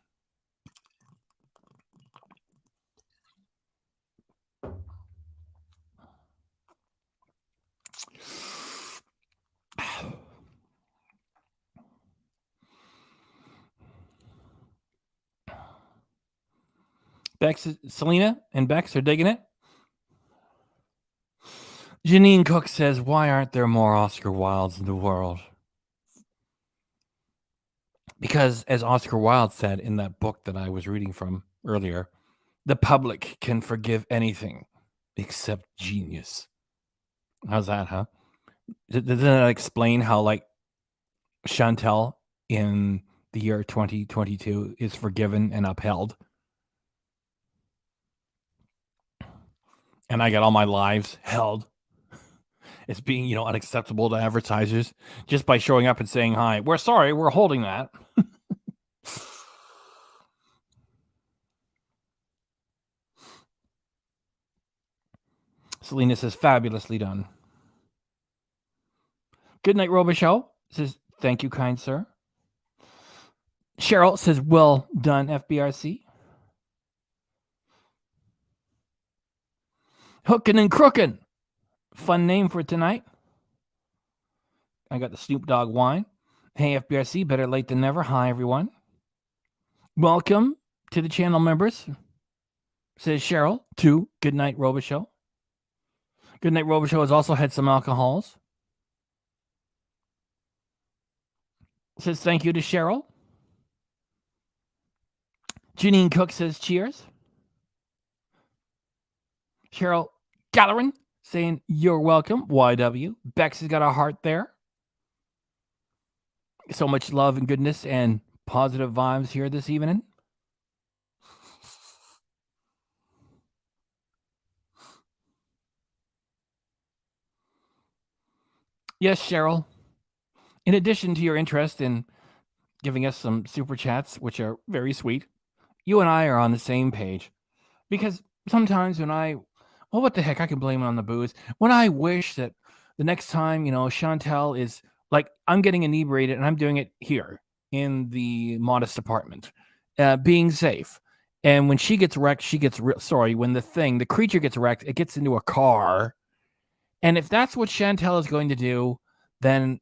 Selena and Bex are digging it. Janine Cook says, why aren't there more Oscar Wildes in the world? Because, as Oscar Wilde said in that book that I was reading from earlier, the public can forgive anything except genius. How's that, huh? Doesn't that explain how, like, Chantel in the year 2022 is forgiven and upheld? And I got all my lives held as being, unacceptable to advertisers just by showing up and saying hi. We're sorry, we're holding that. Selena says, fabulously done. Good night, Robichaud says, thank you, kind sir. Cheryl says, well done, FBRC. Hookin' and Crookin'. Fun name for tonight. I got the Snoop Dogg wine. Hey, FBRC, better late than never. Hi, everyone. Welcome to the channel members, says Cheryl, to Good Night Robichaud. Good Night Robichaud has also had some alcohols. Says thank you to Cheryl. Janine Cook says cheers. Cheryl Gallerin saying you're welcome. YW. Bex has got a heart there. So much love and goodness and positive vibes here this evening. Yes, Cheryl. In addition to your interest in giving us some super chats, which are very sweet, you and I are on the same page. Because sometimes when well, what the heck, I can blame it on the booze. When I wish that the next time, Chantel is like, I'm getting inebriated and I'm doing it here in the modest apartment, being safe. And when she gets wrecked, when the creature gets wrecked, it gets into a car. And if that's what Chantel is going to do, then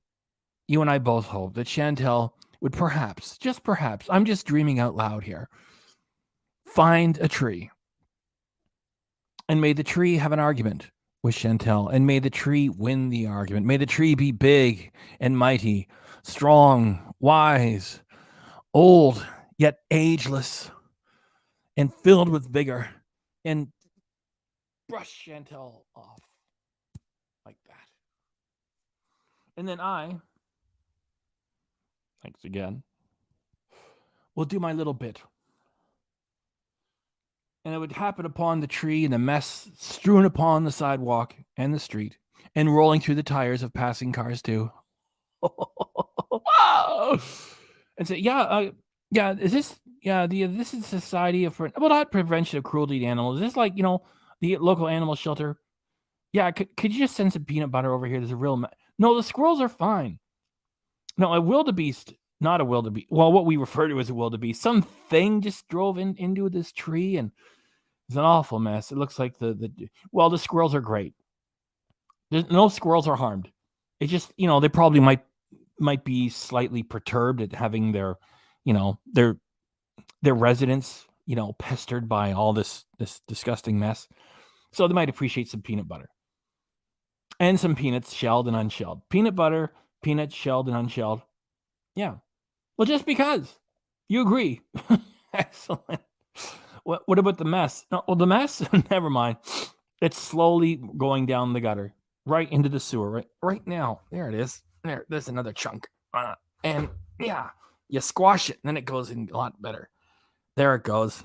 you and I both hope that Chantel would perhaps, just perhaps, I'm just dreaming out loud here, find a tree. And may the tree have an argument with Chantel, and may the tree win the argument. May the tree be big and mighty, strong, wise, old, yet ageless, and filled with vigor, and brush Chantel off like that. And then thanks again, will do my little bit. And it would happen upon the tree and the mess strewn upon the sidewalk and the street and rolling through the tires of passing cars too. And say, this is Society of, not Prevention of Cruelty to Animals. Is this like, the local animal shelter? Yeah, could you just send some peanut butter over here? There's a real... No, the squirrels are fine. No, a wildebeest, not a wildebeest. Well, what we refer to as a wildebeest. Something just drove into this tree and it's an awful mess. It looks like the squirrels are great. No squirrels are harmed. It just, they probably might be slightly perturbed at having their residents, pestered by all this disgusting mess. So they might appreciate some peanut butter. And some peanuts, shelled and unshelled. Peanut butter, peanuts, shelled and unshelled. Yeah. Well, just because. You agree. Excellent. What about the mess? No, well, the mess, never mind. It's slowly going down the gutter, right into the sewer, right now. There it is. There's another chunk. And yeah, you squash it, and then it goes in a lot better. There it goes,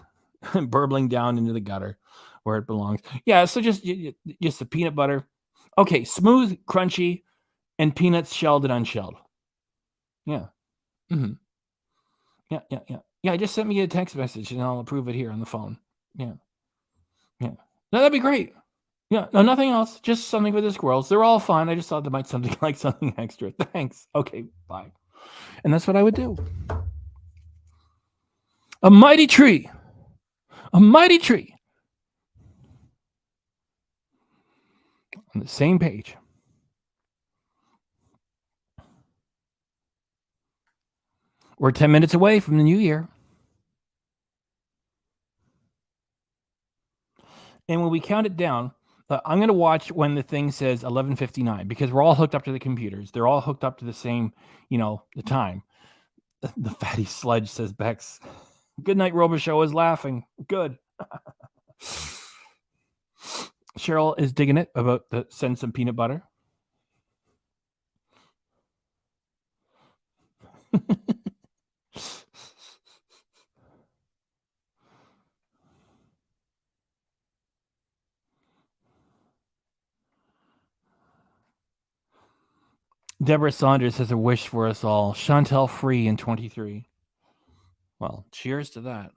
burbling down into the gutter where it belongs. Yeah, so just the peanut butter. Okay, smooth, crunchy, and peanuts shelled and unshelled. Yeah. Mm-hmm. Yeah, just send me a text message and I'll approve it here on the phone. Yeah. No, that'd be great. Yeah, no, nothing else. Just something for the squirrels. They're all fine. I just thought they might something like something extra. Thanks. Okay, bye. And that's what I would do. A mighty tree. A mighty tree. On the same page. We're 10 minutes away from the new year. And when we count it down, I'm going to watch when the thing says 11:59 because we're all hooked up to the computers. They're all hooked up to the same, the time. The fatty sludge, says Bex. Good night, Robo-Show is laughing. Good. Cheryl is digging it about the send some peanut butter. Deborah Saunders has a wish for us all. Chantel free in 23. Well, cheers to that.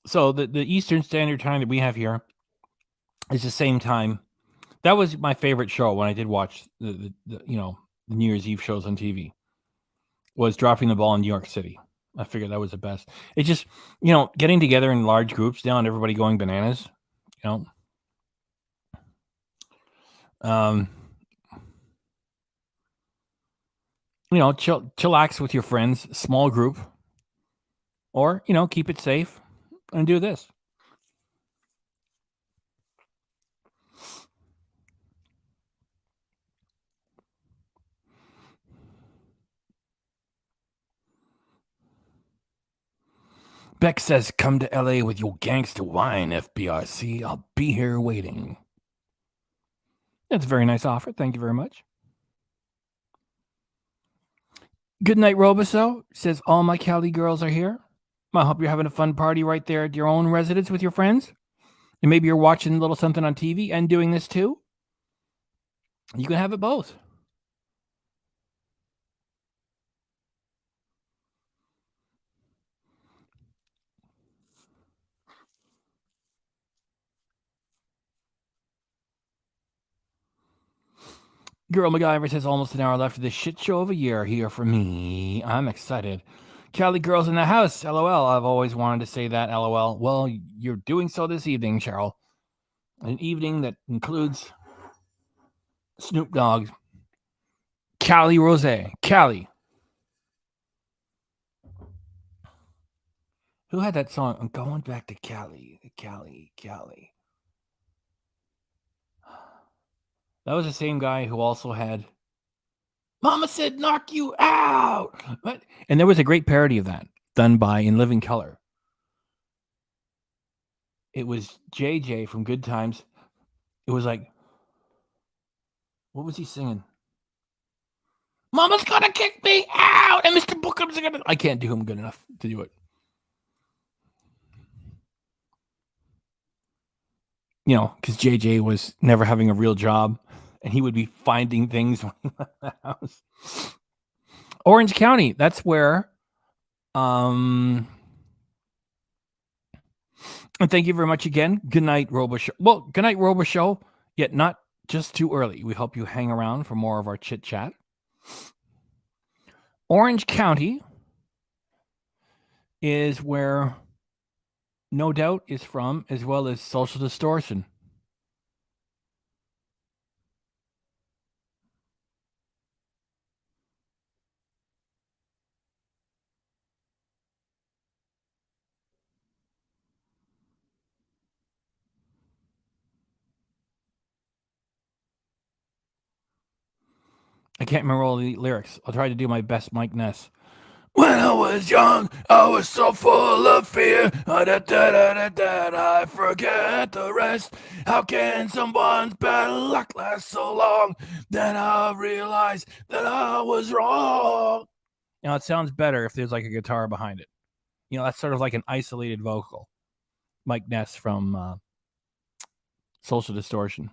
So the Eastern Standard Time that we have here is the same time. That was my favorite show when I did watch the New Year's Eve shows on TV. Was Dropping the Ball in New York City. I figured that was the best. It's just getting together in large groups now and everybody going bananas. Chillax with your friends, small group, or keep it safe and do this. Beck says, come to LA with your gangster wine, FBRC. I'll be here waiting. That's a very nice offer. Thank you very much. Good night, Roboso. Says, all my Cali girls are here. I hope you're having a fun party right there at your own residence with your friends. And maybe you're watching a little something on TV and doing this too. You can have it both. Girl MacGyver says almost an hour left of this shit show of a year here for me. I'm excited. Cali girls in the house. LOL. I've always wanted to say that. LOL. Well, you're doing so this evening, Cheryl. An evening that includes Snoop Dogg, Cali Rose. Cali. Who had that song? I'm going back to Cali. Cali. That was the same guy who also had Mama Said Knock You Out. What? And there was a great parody of that done by In Living Color. It was JJ from Good Times. It was like, what was he singing? Mama's gonna kick me out, and Mr. Bookham's gonna. I can't do him good enough to do it. Because JJ was never having a real job, and he would be finding things when he left the house. Orange County, that's where. And thank you very much again. Good night, Robo Show. Well, good night, Robo Show. Yet not just too early. We hope you hang around for more of our chit chat. Orange County is where No Doubt is from, as well as Social Distortion. I can't remember all the lyrics. I'll try to do my best, Mike Ness. When I was young, I was so full of fear that I forget the rest. How can someone's bad luck last so long? Then I realized that I was wrong. It sounds better if there's like a guitar behind it. That's sort of like an isolated vocal. Mike Ness from Social Distortion.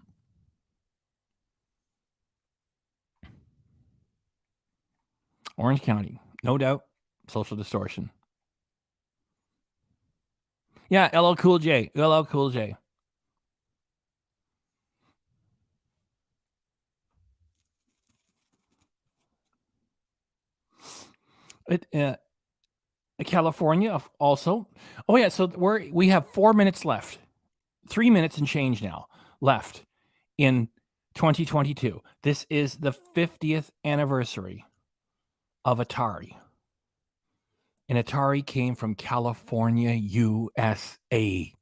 Orange County, no doubt. Social Distortion. Yeah, LL Cool J. LL Cool J. California also. Oh yeah, so we have 4 minutes left. 3 minutes and change now left in 2022. This is the 50th anniversary of Atari. And Atari came from California, USA.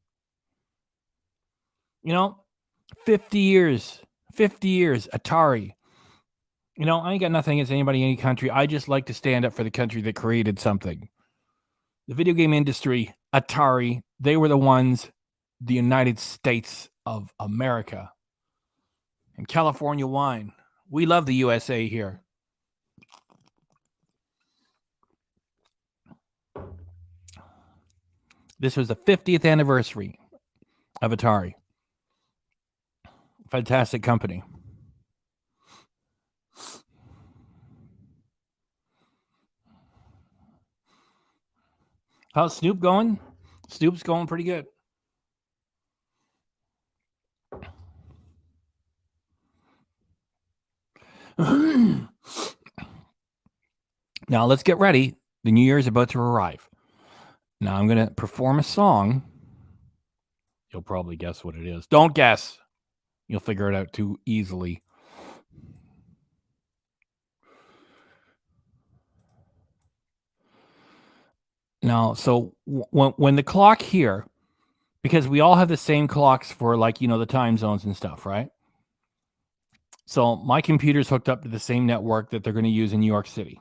50 years, Atari. I ain't got nothing against anybody, any country. I just like to stand up for the country that created something. The video game industry, Atari, they were the ones, the United States of America. And California wine. We love the USA here. This was the 50th anniversary of Atari. Fantastic company. How's Snoop going? Snoop's going pretty good. Now let's get ready. The New Year is about to arrive. Now I'm going to perform a song. You'll probably guess what it is. Don't guess. You'll figure it out too easily. Now, so when the clock here, because we all have the same clocks for the time zones and stuff, right? So my computer's hooked up to the same network that they're going to use in New York City.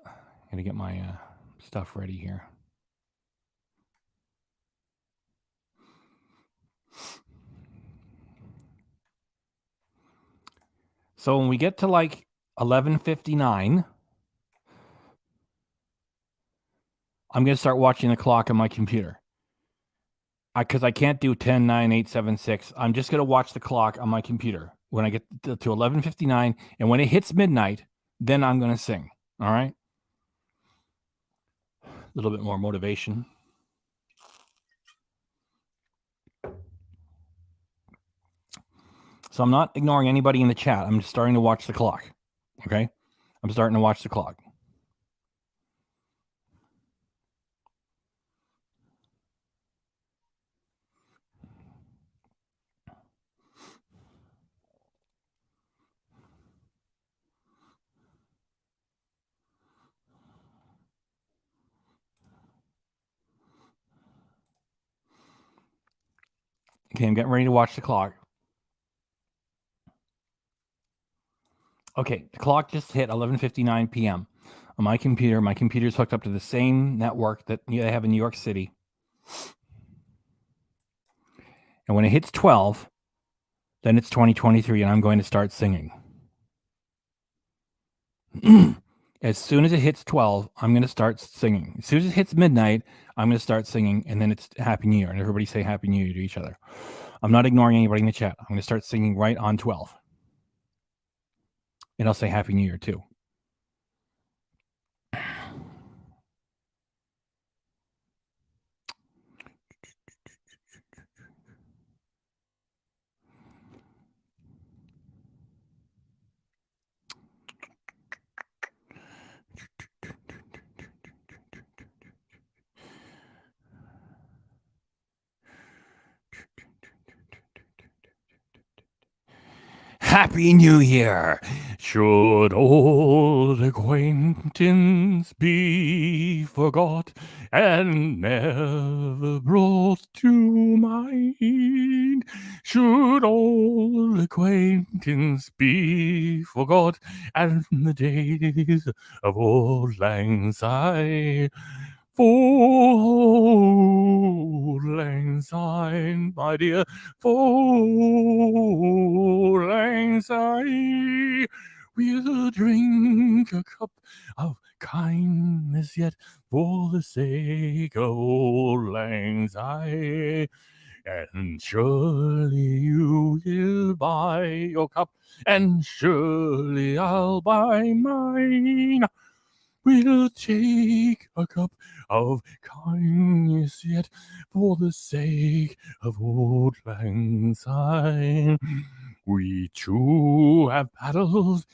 I'm going to get my stuff ready here. So when we get to 11:59, I'm going to start watching the clock on my computer. Because I can't do 10, 9, 8, 7, 6. I'm just going to watch the clock on my computer when I get to 11:59. And when it hits midnight, then I'm going to sing. All right? A little bit more motivation. So I'm not ignoring anybody in the chat. I'm just starting to watch the clock. Okay? I'm starting to watch the clock. Okay, I'm getting ready to watch the clock. Okay, the clock just hit 11:59 p.m. on my computer. My computer's hooked up to the same network that they have in New York City. And when it hits 12, then it's 2023, and I'm going to start singing. As soon as it hits 12, I'm going to start singing. As soon as it hits midnight, I'm going to start singing, and then it's Happy New Year, and everybody say Happy New Year to each other. I'm not ignoring anybody in the chat. I'm going to start singing right on 12. And I'll say Happy New Year, too. Happy New Year! Should old acquaintance be forgot and never brought to mind? Should old acquaintance be forgot and the days of old lang syne? For lang syne, my dear, for lang syne, we'll drink a cup of kindness yet for the sake of old lang syne. And surely you will buy your cup, and surely I'll buy mine. We'll take a cup of kindness yet for the sake of old lang syne. We two have paddled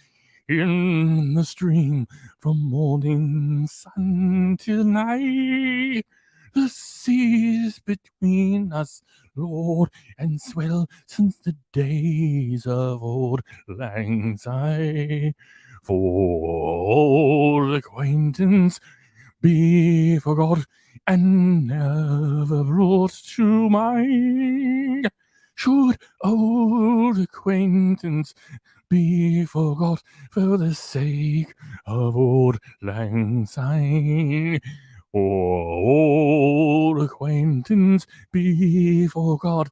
in the stream from morning sun till night. The seas between us, Lord, and swell since the days of old lang syne. For old acquaintance be forgot and never brought to mind. Should old acquaintance be forgot for the sake of old lang syne? Old acquaintance be forgot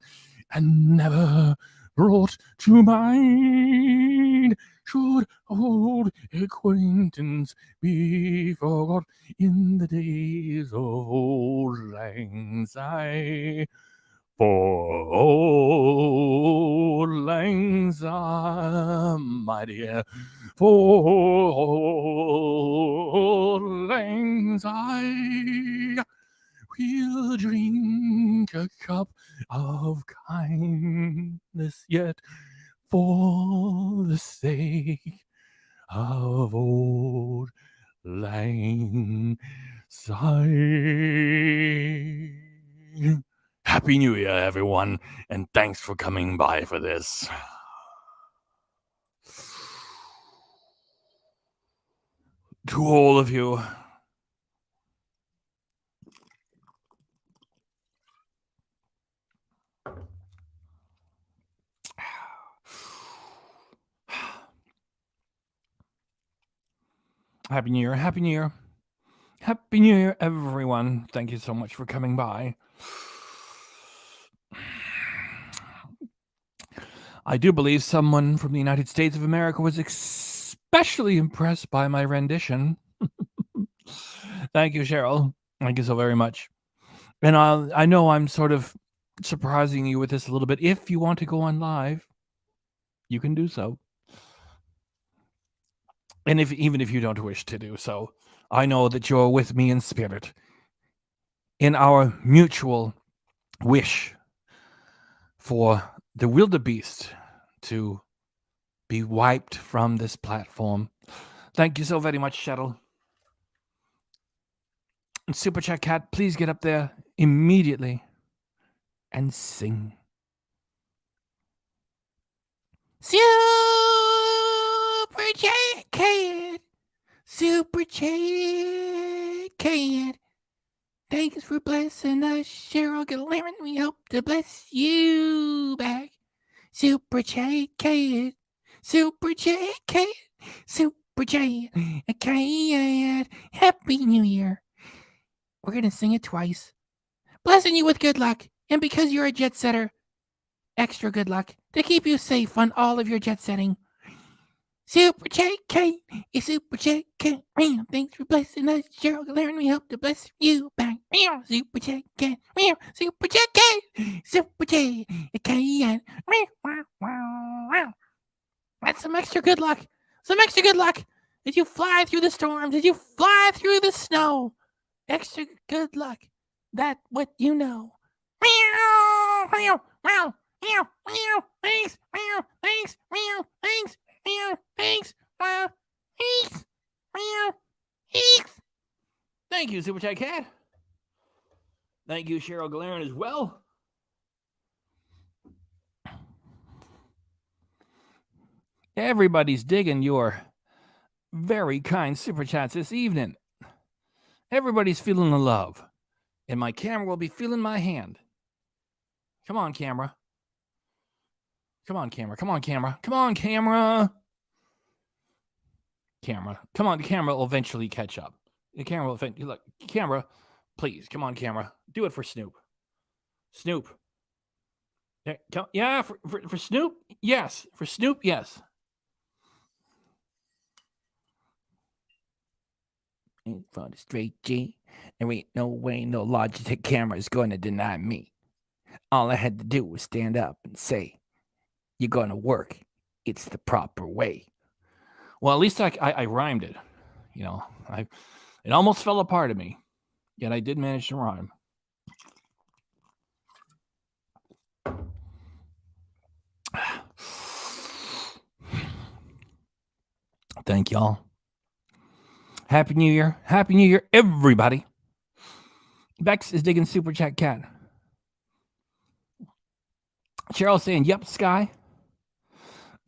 and never brought to mind. Should old acquaintance be forgot in the days of old lang syne? For old lang syne, my dear, for old lang syne, we'll drink a cup of kindness yet for the sake of old lang syne. Happy New Year, everyone, and thanks for coming by for this. To all of you, Happy New Year, Happy New Year. Happy New Year, everyone. Thank you so much for coming by. I do believe someone from the United States of America was especially impressed by my rendition. Thank you, Cheryl. Thank you so very much. And I know I'm sort of surprising you with this a little bit. If you want to go on live, you can do so. And even if you don't wish to do so, I know that you're with me in spirit, in our mutual wish for the wildebeest to be wiped from this platform. Thank you so very much, Cheryl. And Super Chat Cat, please get up there immediately and sing. Super Chat Cat, Super Chat Cat. Thanks for blessing us, Cheryl Gillerin. We hope to bless you back. Super Chat Cat, Super Chat Cat, Super Chat Cat. Happy New Year. We're going to sing it twice. Blessing you with good luck. And because you're a jet setter, extra good luck to keep you safe on all of your jet setting. Super Chat Cat, Super Chat Cat. Thanks for blessing us, Cheryl Gillerin. We hope to bless you back. Super Chat Cat, Super Chat Cat, Super Chat Cat. That's some extra good luck. Some extra good luck. Did you fly through the storm? Did you fly through the snow? Extra good luck. That's what you know. Meow, meow, meow, meow, meow. Thanks, meow, thanks, meow, thanks, meow, thanks, meow, thanks, meow, thanks. Thank you, Super Chat Cat. Thank you, Cheryl Gillerin, as well. Everybody's digging your very kind super chats this evening. Everybody's feeling the love. And my camera will be feeling my hand. Come on, camera. Come on, camera. Come on, camera. Come on, camera. Camera. Come on, the camera will eventually catch up. The camera will eventually... Look, camera, please. Come on, camera. Do it for Snoop. Snoop. Yeah, for Snoop? Yes. For Snoop, yes. And for the straight G, there ain't no way no Logitech camera is going to deny me. All I had to do was stand up and say, you're going to work. It's the proper way. Well, at least I rhymed it. You know, it almost fell apart of me, yet I did manage to rhyme. Thank y'all. Happy New Year. Happy New Year, everybody. Bex is digging Super Chat Cat. Cheryl saying, yep, Sky.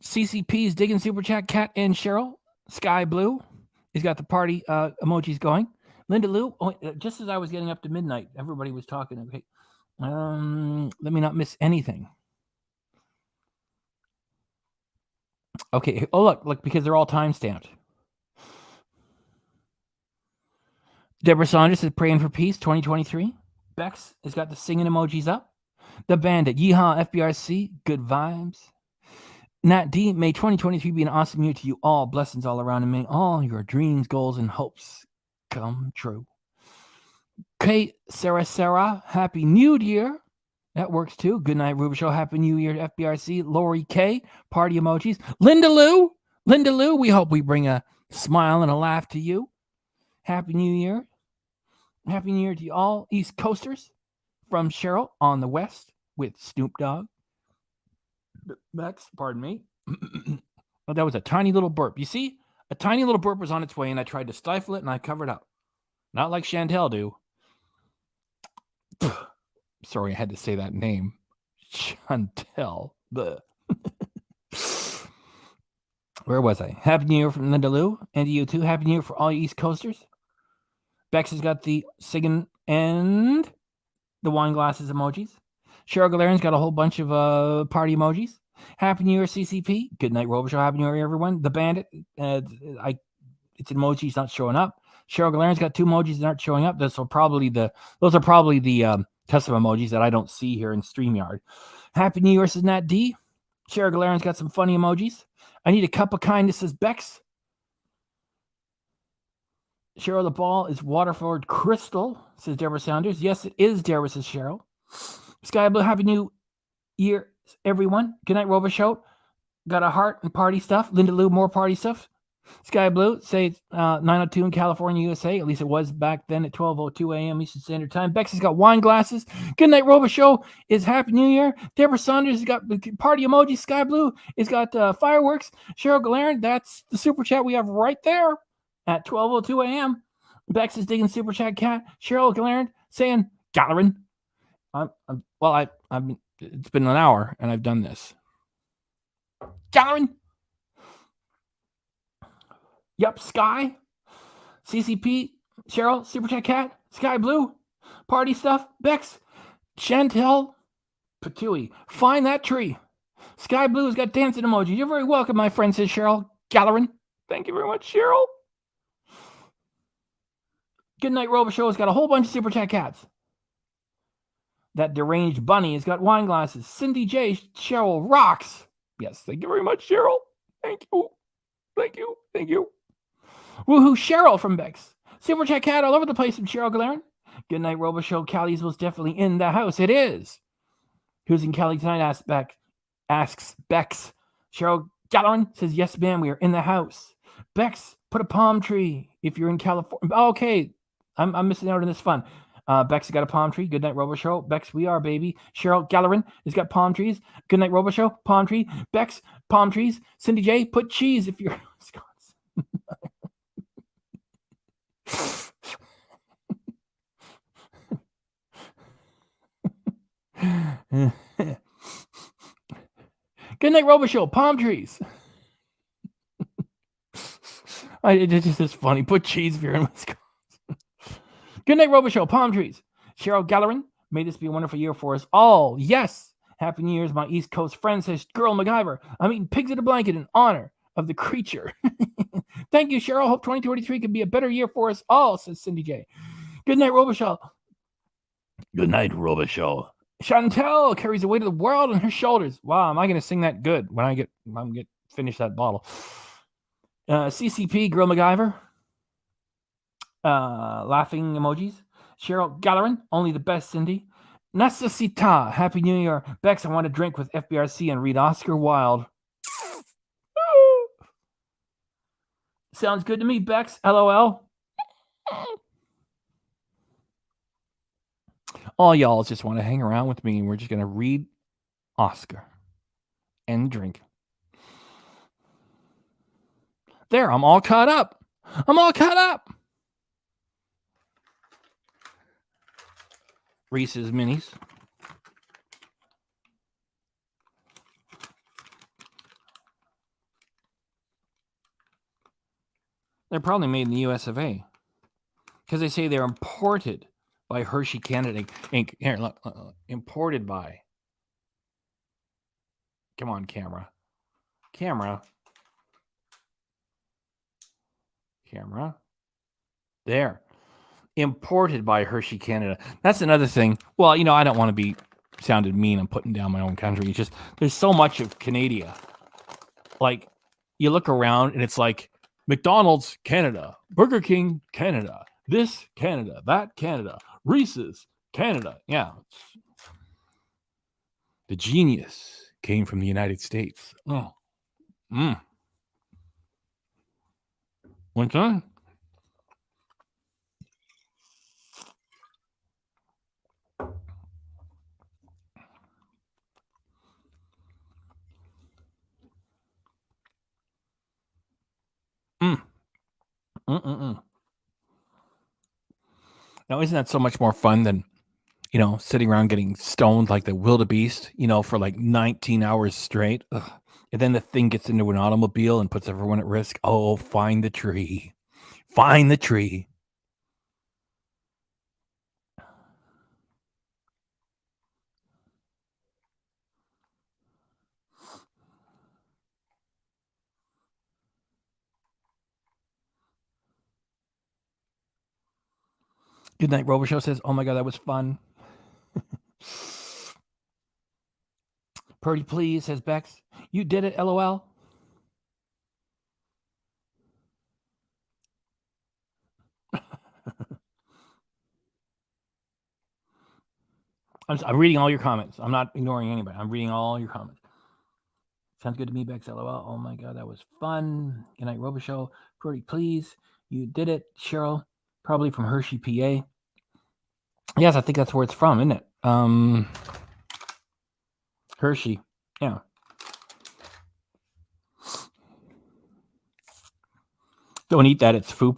CCP is digging Super Chat Cat and Cheryl. Sky Blue. He's got the party emojis going. Linda Lou, just as I was getting up to midnight, everybody was talking. Okay. Let me not miss anything. Okay. Oh, look, because they're all time-stamped. Deborah Saunders is praying for peace 2023. Bex has got the singing emojis up. The Bandit, yeehaw, FBRC, good vibes. Nat D, may 2023 be an awesome year to you all. Blessings all around, and may all your dreams, goals, and hopes come true. Kate, Sarah, happy New Year. That works too. Good night, Ruby Show. Happy New Year to FBRC. Lori K, party emojis. Linda Lou, we hope we bring a smile and a laugh to you. Happy New Year. Happy New Year to you all East Coasters. From Cheryl on the West with Snoop Dogg. Bex, pardon me. Oh, that was a tiny little burp. You see, a tiny little burp was on its way, and I tried to stifle it, and I covered up. Not like Chantel do. Sorry, I had to say that name. Chantel. Where was I? Happy New Year from Linda Lou. And to you too. Happy New Year for all you East Coasters. Bex has got the singing and the wine glasses emojis. Cheryl Galarian's got a whole bunch of party emojis. Happy New Year, CCP. Good night, Robo Show. Happy New Year, everyone. The Bandit, it's emojis not showing up. Cheryl Galarian's got 2 emojis that aren't showing up. Those are probably the custom emojis that I don't see here in StreamYard. Happy New Year, says Nat D. Cheryl Galarian's got some funny emojis. I need a cup of kindness, says Bex. Cheryl, the ball is Waterford Crystal, says Deborah Saunders. Yes, it is, Deborah, says Cheryl. Sky Blue, happy New Year, everyone. Good night, Robo Show. Got a heart and party stuff. Linda Lou, more party stuff. Sky Blue, say it's 9:02 in California, USA. At least it was back then at 12:02 a.m. Eastern Standard Time. Bex has got wine glasses. Good night, Robo Show is Happy New Year. Deborah Saunders has got party emoji. Sky Blue has got fireworks. Cheryl Galarian, that's the super chat we have right there at 12:02 a.m. Bex is digging super chat cat. Cheryl Galarian saying Galarian. It's been an hour and I've done this. Galarian. Yep, Sky, CCP, Cheryl, Super Chat Cat, Sky Blue, party stuff, Bex, Chantel, Patui, find that tree. Sky Blue has got dancing emoji. You're very welcome, my friend, says Cheryl Gallerin. Thank you very much, Cheryl. Good night, Robo Show has got a whole bunch of Super Chat Cats. That deranged bunny has got wine glasses. Cindy J, Cheryl rocks. Yes, thank you very much, Cheryl. Thank you. Thank you. Thank you. Woohoo, Cheryl from Bex. Super Chat Cat all over the place from Cheryl Galarian. Good night, Robo Show. Callie's was definitely in the house. It is. Who's in Cali tonight? Asks Bex. Cheryl Galarian says, yes, ma'am, we are in the house. Bex, put a palm tree if you're in California. Oh, okay. I'm missing out on this fun. Bex has got a palm tree. Good night, Robo Show. Bex, we are, baby. Cheryl Galarian has got palm trees. Good night, Robo Show. Palm tree. Bex, palm trees. Cindy J, put cheese if you're in Wisconsin. Good night, Robo Show. Palm trees. It's just funny. Put cheese beer in Wisconsin. Good night, Robo-Show. Palm trees. Cheryl Gallerin, may this be a wonderful year for us all. Yes. Happy New Year's, my East Coast friend, says Girl MacGyver. I'm eating pigs in a blanket in honor of the creature. Thank you, Cheryl. Hope 2023 can be a better year for us all, says Cindy J. Good night, Robo-Show. Good night, Robo-Show. Chantel carries the weight of the world on her shoulders. Wow, am I going to sing that good when I finish that bottle? CCP, Girl MacGyver. Laughing emojis. Cheryl Gallerin, only the best, Cindy. Necessita, Happy New Year. Bex, I want to drink with FBRC and read Oscar Wilde. Sounds good to me, Bex. LOL. All y'all just want to hang around with me, and we're just going to read Oscar and drink. There, I'm all caught up. Reese's Minis. They're probably made in the US of A. Because they say they're imported by Hershey Canada Inc. Here, look. Imported by. Come on, camera. There. Imported by Hershey Canada. That's another thing. Well, I don't want to be sounded mean. I'm putting down my own country. It's just there's so much of Canada. Like, you look around and it's like McDonald's Canada, Burger King Canada, this Canada, that Canada, Reese's Canada. Yeah. The genius came from the United States. Oh. One time. Now, isn't that so much more fun than, sitting around getting stoned like the wildebeest, for like 19 hours straight? Ugh. And then the thing gets into an automobile and puts everyone at risk. Oh, find the tree. Find the tree. Good night, Robo-Show says, oh my God, that was fun. Purdy, please, says Bex. You did it, LOL. I'm reading all your comments. I'm not ignoring anybody. I'm reading all your comments. Sounds good to me, Bex, LOL. Oh my God, that was fun. Good night, Robo-Show. Purdy, please. You did it, Cheryl. Probably from Hershey, PA. Yes, I think that's where it's from, isn't it? Hershey. Yeah. Don't eat that. It's foop.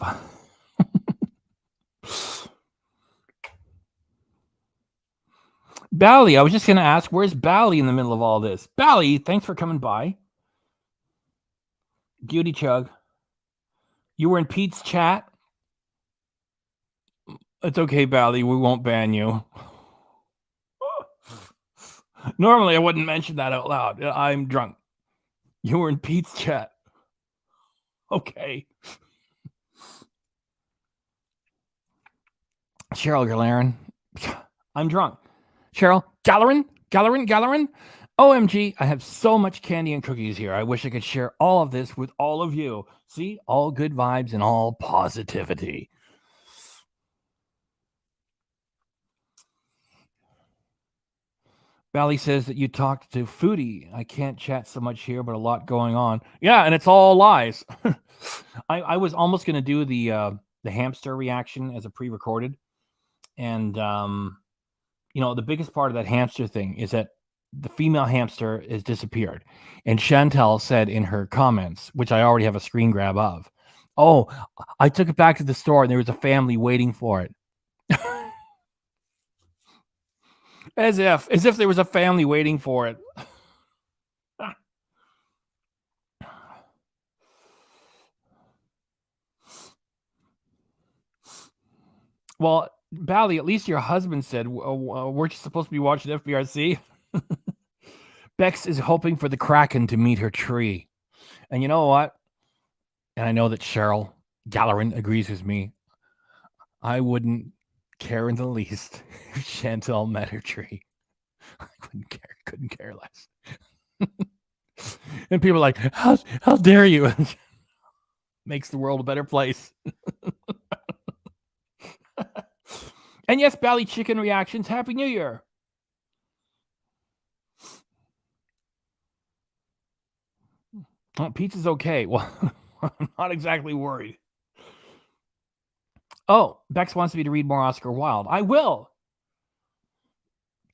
Bally, I was just going to ask, where's Bally in the middle of all this? Bally, thanks for coming by. Beauty Chug. You were in Pete's chat. It's okay, Bally. We won't ban you. Normally, I wouldn't mention that out loud. I'm drunk. You were in Pete's chat. Okay. Cheryl Gallerin. I'm drunk. Cheryl Gallerin. OMG, I have so much candy and cookies here. I wish I could share all of this with all of you. See, all good vibes and all positivity. Bally says that you talked to Foodie. I can't chat so much here, but a lot going on. Yeah, and it's all lies. I was almost going to do the hamster reaction as a pre-recorded. And, the biggest part of that hamster thing is that the female hamster has disappeared. And Chantel said in her comments, which I already have a screen grab of, oh, I took it back to the store and there was a family waiting for it. As if there was a family waiting for it. Well, Bally, at least your husband said, weren't you supposed to be watching FBRC? Bex is hoping for the Kraken to meet her tree. And you know what? And I know that Cheryl Gallerin agrees with me. I wouldn't care in the least if Chantel met her tree. I couldn't care less. And people are like, how dare you? Makes the world a better place. And yes, Bally Chicken Reactions, Happy New Year. Oh, pizza's okay. Well, I'm not exactly worried. Oh, Bex wants me to read more Oscar Wilde. I will.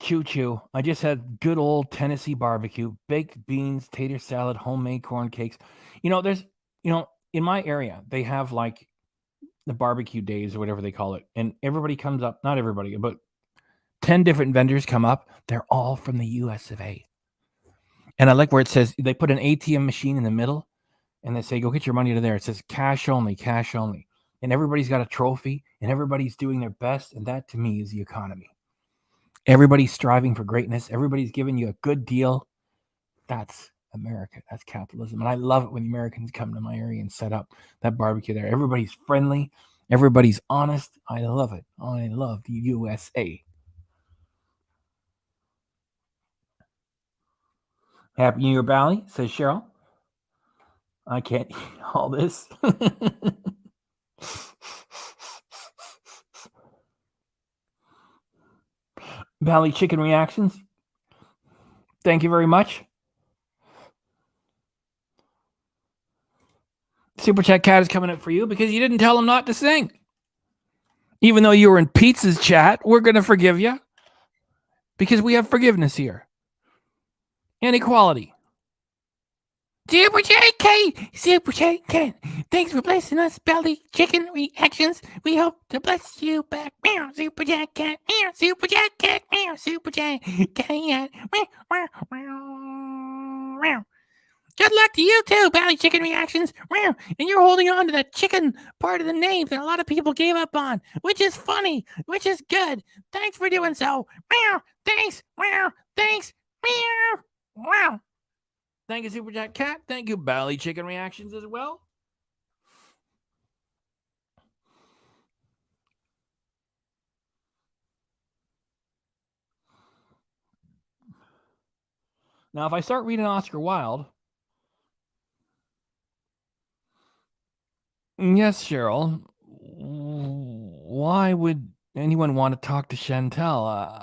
Choo-choo. I just had good old Tennessee barbecue, baked beans, tater salad, homemade corn cakes. There's, in my area, they have like the barbecue days or whatever they call it. And everybody comes up, not everybody, but 10 different vendors come up. They're all from the US of A. And I like where it says, they put an ATM machine in the middle and they say, go get your money to there. It says cash only, cash only. And everybody's got a trophy and everybody's doing their best. And that to me is the economy. Everybody's striving for greatness. Everybody's giving you a good deal. That's America. That's capitalism. And I love it when the Americans come to my area and set up that barbecue there. Everybody's friendly. Everybody's honest. I love it. I love the USA. Happy New Year, Bally, says Cheryl. I can't eat all this. Bally Chicken Reactions. Thank you very much. Super Chat Cat is coming up for you because you didn't tell him not to sing. Even though you were in Pizza's chat, we're going to forgive you because we have forgiveness here and equality. Super Chat Cat, Super Chat Cat. Thanks for blessing us, Bally Chicken Reactions. We hope to bless you back. Super Chat Cat, Super Chat Cat, Super Chat Cat. Good luck to you too, Bally Chicken Reactions. And you're holding on to that chicken part of the name that a lot of people gave up on, which is funny, which is good. Thanks for doing so. Thanks. Thanks. Wow. Thank you, Super Jack Cat. Thank you, Bally Chicken Reactions as well. Now, if I start reading Oscar Wilde, yes, Cheryl, why would anyone want to talk to Chantel?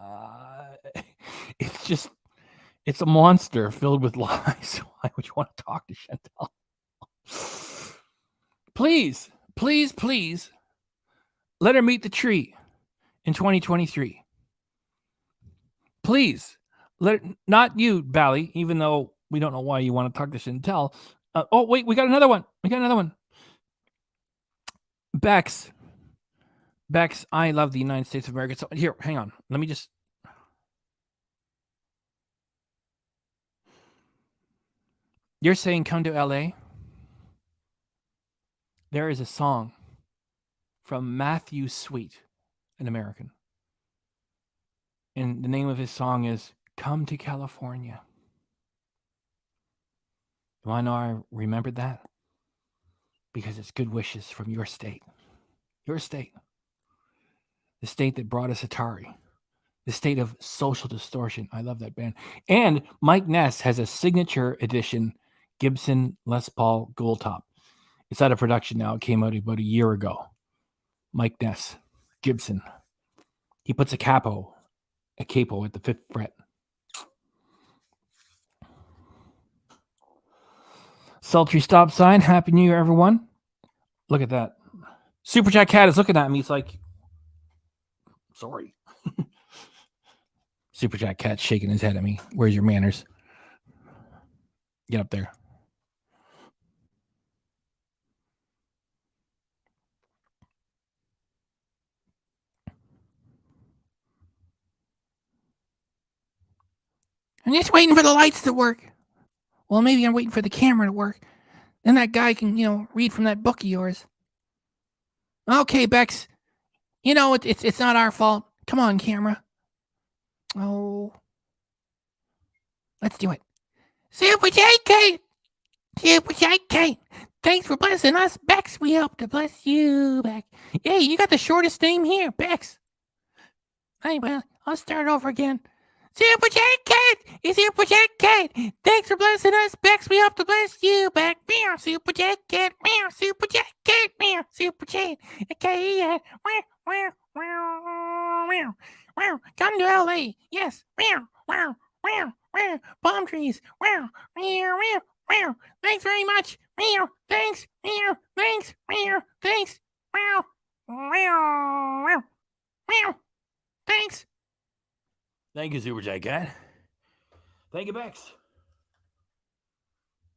It's a monster filled with lies. Why would you want to talk to Chantel? Please, please, please, let her meet the tree in 2023. Please, not you, Bally, even though we don't know why you want to talk to Chantel. Oh, wait, we got another one. Bex, I love the United States of America. So here, hang on. Let me just. You're saying come to LA? There is a song from Matthew Sweet, an American. And the name of his song is Come to California. Do I know I remembered that? Because it's good wishes from your state. Your state. The state that brought us Atari. The state of social distortion. I love that band. And Mike Ness has a signature edition Gibson Les Paul Gold Top. It's out of production now. It came out about a year ago. Mike Ness, Gibson. He puts a capo at the 5th fret. Sultry stop sign. Happy New Year, everyone. Look at that. Super Chat Cat is looking at me. He's like, sorry. Super Chat Cat's shaking his head at me. Where's your manners? Get up there. I'm just waiting for the lights to work. Well, maybe I'm waiting for the camera to work. Then that guy can, read from that book of yours. Okay, Bex. You know, it's not our fault. Come on, camera. Oh. Let's do it. Super J.K. Super J.K. Thanks for blessing us, Bex. We hope to bless you, Bex. Hey, you got the shortest name here, Bex. Hey, well, I'll start over again. Super J.K. It's Super J.K. Thanks for blessing us, Bex. We hope to bless you, Bex. Meow, Super J.K. Meow, Super J.K. Meow, Super J.K. Meow, meow, meow, meow, meow. Come to L.A. Yes. Meow, meow, meow, meow. Palm trees. Meow, meow, meow, meow. Thanks very much. Meow, thanks. Meow, thanks. Meow, thanks. Meow, meow, meow, meow. Thanks. Thank you, Super J Cat. Thank you, Bex.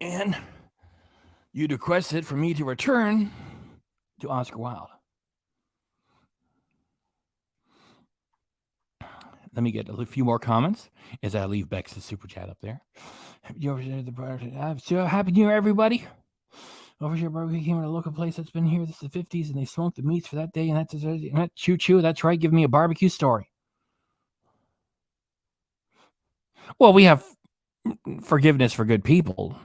And you'd requested for me to return to Oscar Wilde. Let me get a few more comments as I leave Bex's super chat up there. I'm so happy New Year, everybody. Over here, barbecue came in a local place that's been here since the 50s, and they smoked the meats for that day, and that's choo choo. That's right. Give me a barbecue story. Well, we have forgiveness for good people,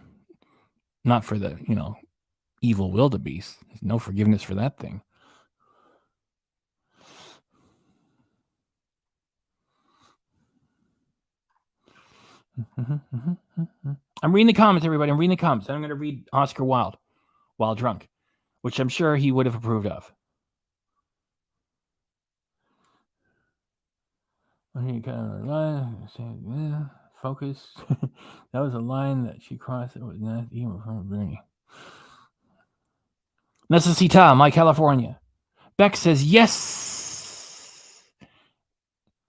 not for the evil wildebeest. There's no forgiveness for that thing. I'm reading the comments, everybody. I'm reading the comments. I'm going to read Oscar Wilde while drunk, which I'm sure he would have approved of. Focus. That was a line that she crossed. It was not even from Bernie. Necesita, my California. Beck says yes.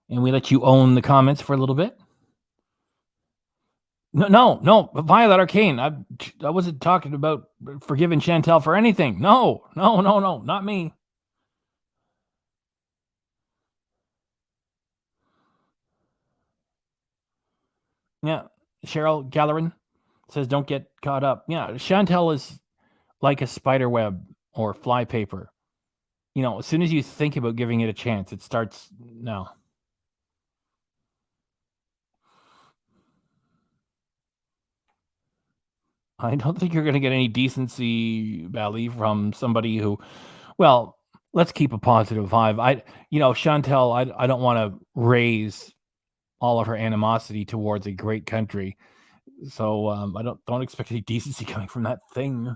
And we let you own the comments for a little bit. No. Violet Arcane. I wasn't talking about forgiving Chantel for anything. No. Not me. Yeah. Cheryl Gallerin says, don't get caught up. Yeah. Chantel is like a spider web or fly paper. As soon as you think about giving it a chance, it starts. No. I don't think you're going to get any decency, Bally, from somebody who, well, let's keep a positive vibe. Chantel, I don't want to raise all of her animosity towards a great country. So I don't expect any decency coming from that thing.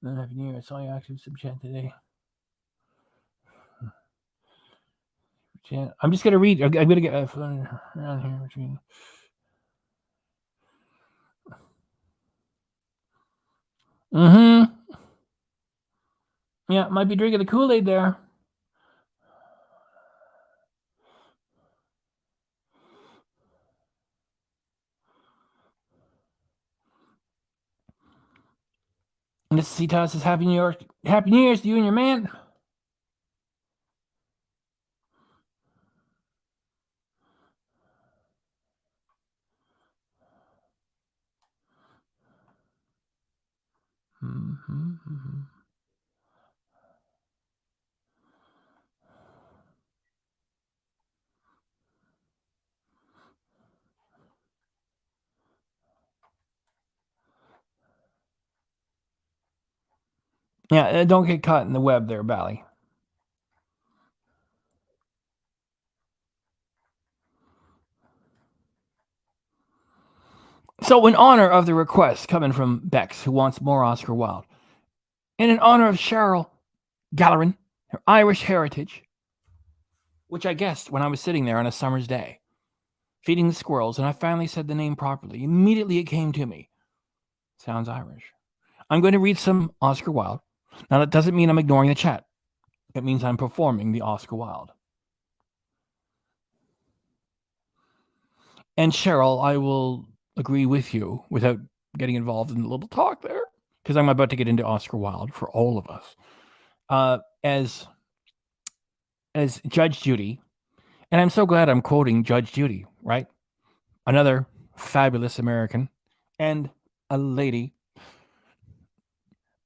I saw you actually some chat today. I'm just going to read. I'm going to get around here between. Yeah, might be drinking the Kool-Aid there. And this C-Toss says, Happy New Year. Happy New Year's to you and your man. Yeah, don't get caught in the web there, Bally. So, in honor of the request coming from Bex, who wants more Oscar Wilde, and in honor of Cheryl Gallerin, her Irish heritage, which I guessed when I was sitting there on a summer's day, feeding the squirrels, and I finally said the name properly. Immediately it came to me. Sounds Irish. I'm going to read some Oscar Wilde. Now, that doesn't mean I'm ignoring the chat. It means I'm performing the Oscar Wilde. And Cheryl, I will agree with you without getting involved in the little talk there, because I'm about to get into Oscar Wilde for all of us. As Judge Judy, and I'm so glad I'm quoting Judge Judy, right? Another fabulous American and a lady.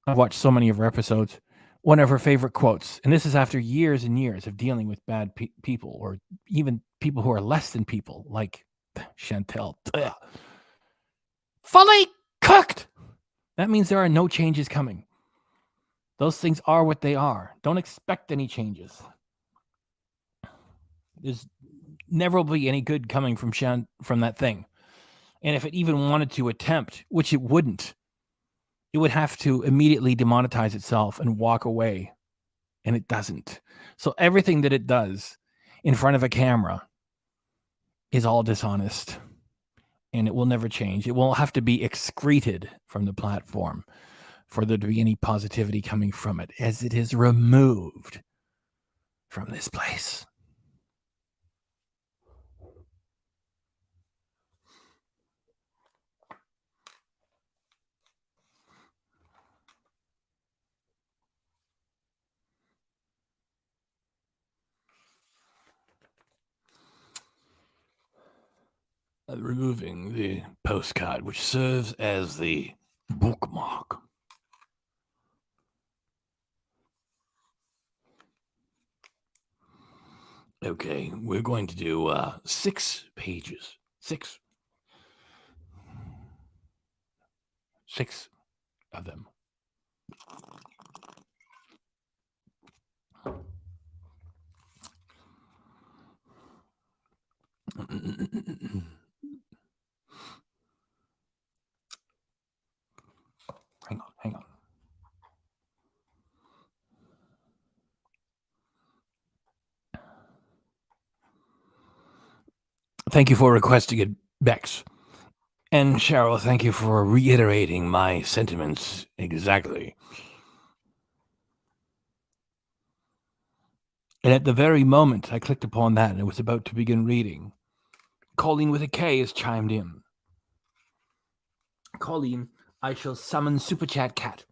I've watched so many of her episodes. one of her favorite quotes, and this is after years and years of dealing with bad people, or even people who are less than people, like Chantel. Fully cooked! That means there are no changes coming. Those things are what they are. Don't expect any changes. There's never will be any good coming from that thing. And if it even wanted to attempt, which it wouldn't, it would have to immediately demonetize itself and walk away. And it doesn't. So everything that it does in front of a camera is all dishonest. And it will never change. It will have to be excreted from the platform for there to be any positivity coming from it, as it is removed from this place. Removing the postcard, which serves as the bookmark. Okay, we're going to do 6 pages. 6 of them. Hang on. Thank you for requesting it, Bex. And Cheryl, thank you for reiterating my sentiments exactly. And at the very moment I clicked upon that and it was about to begin reading, Colleen with a K has chimed in. Colleen, I shall summon Super Chat Cat,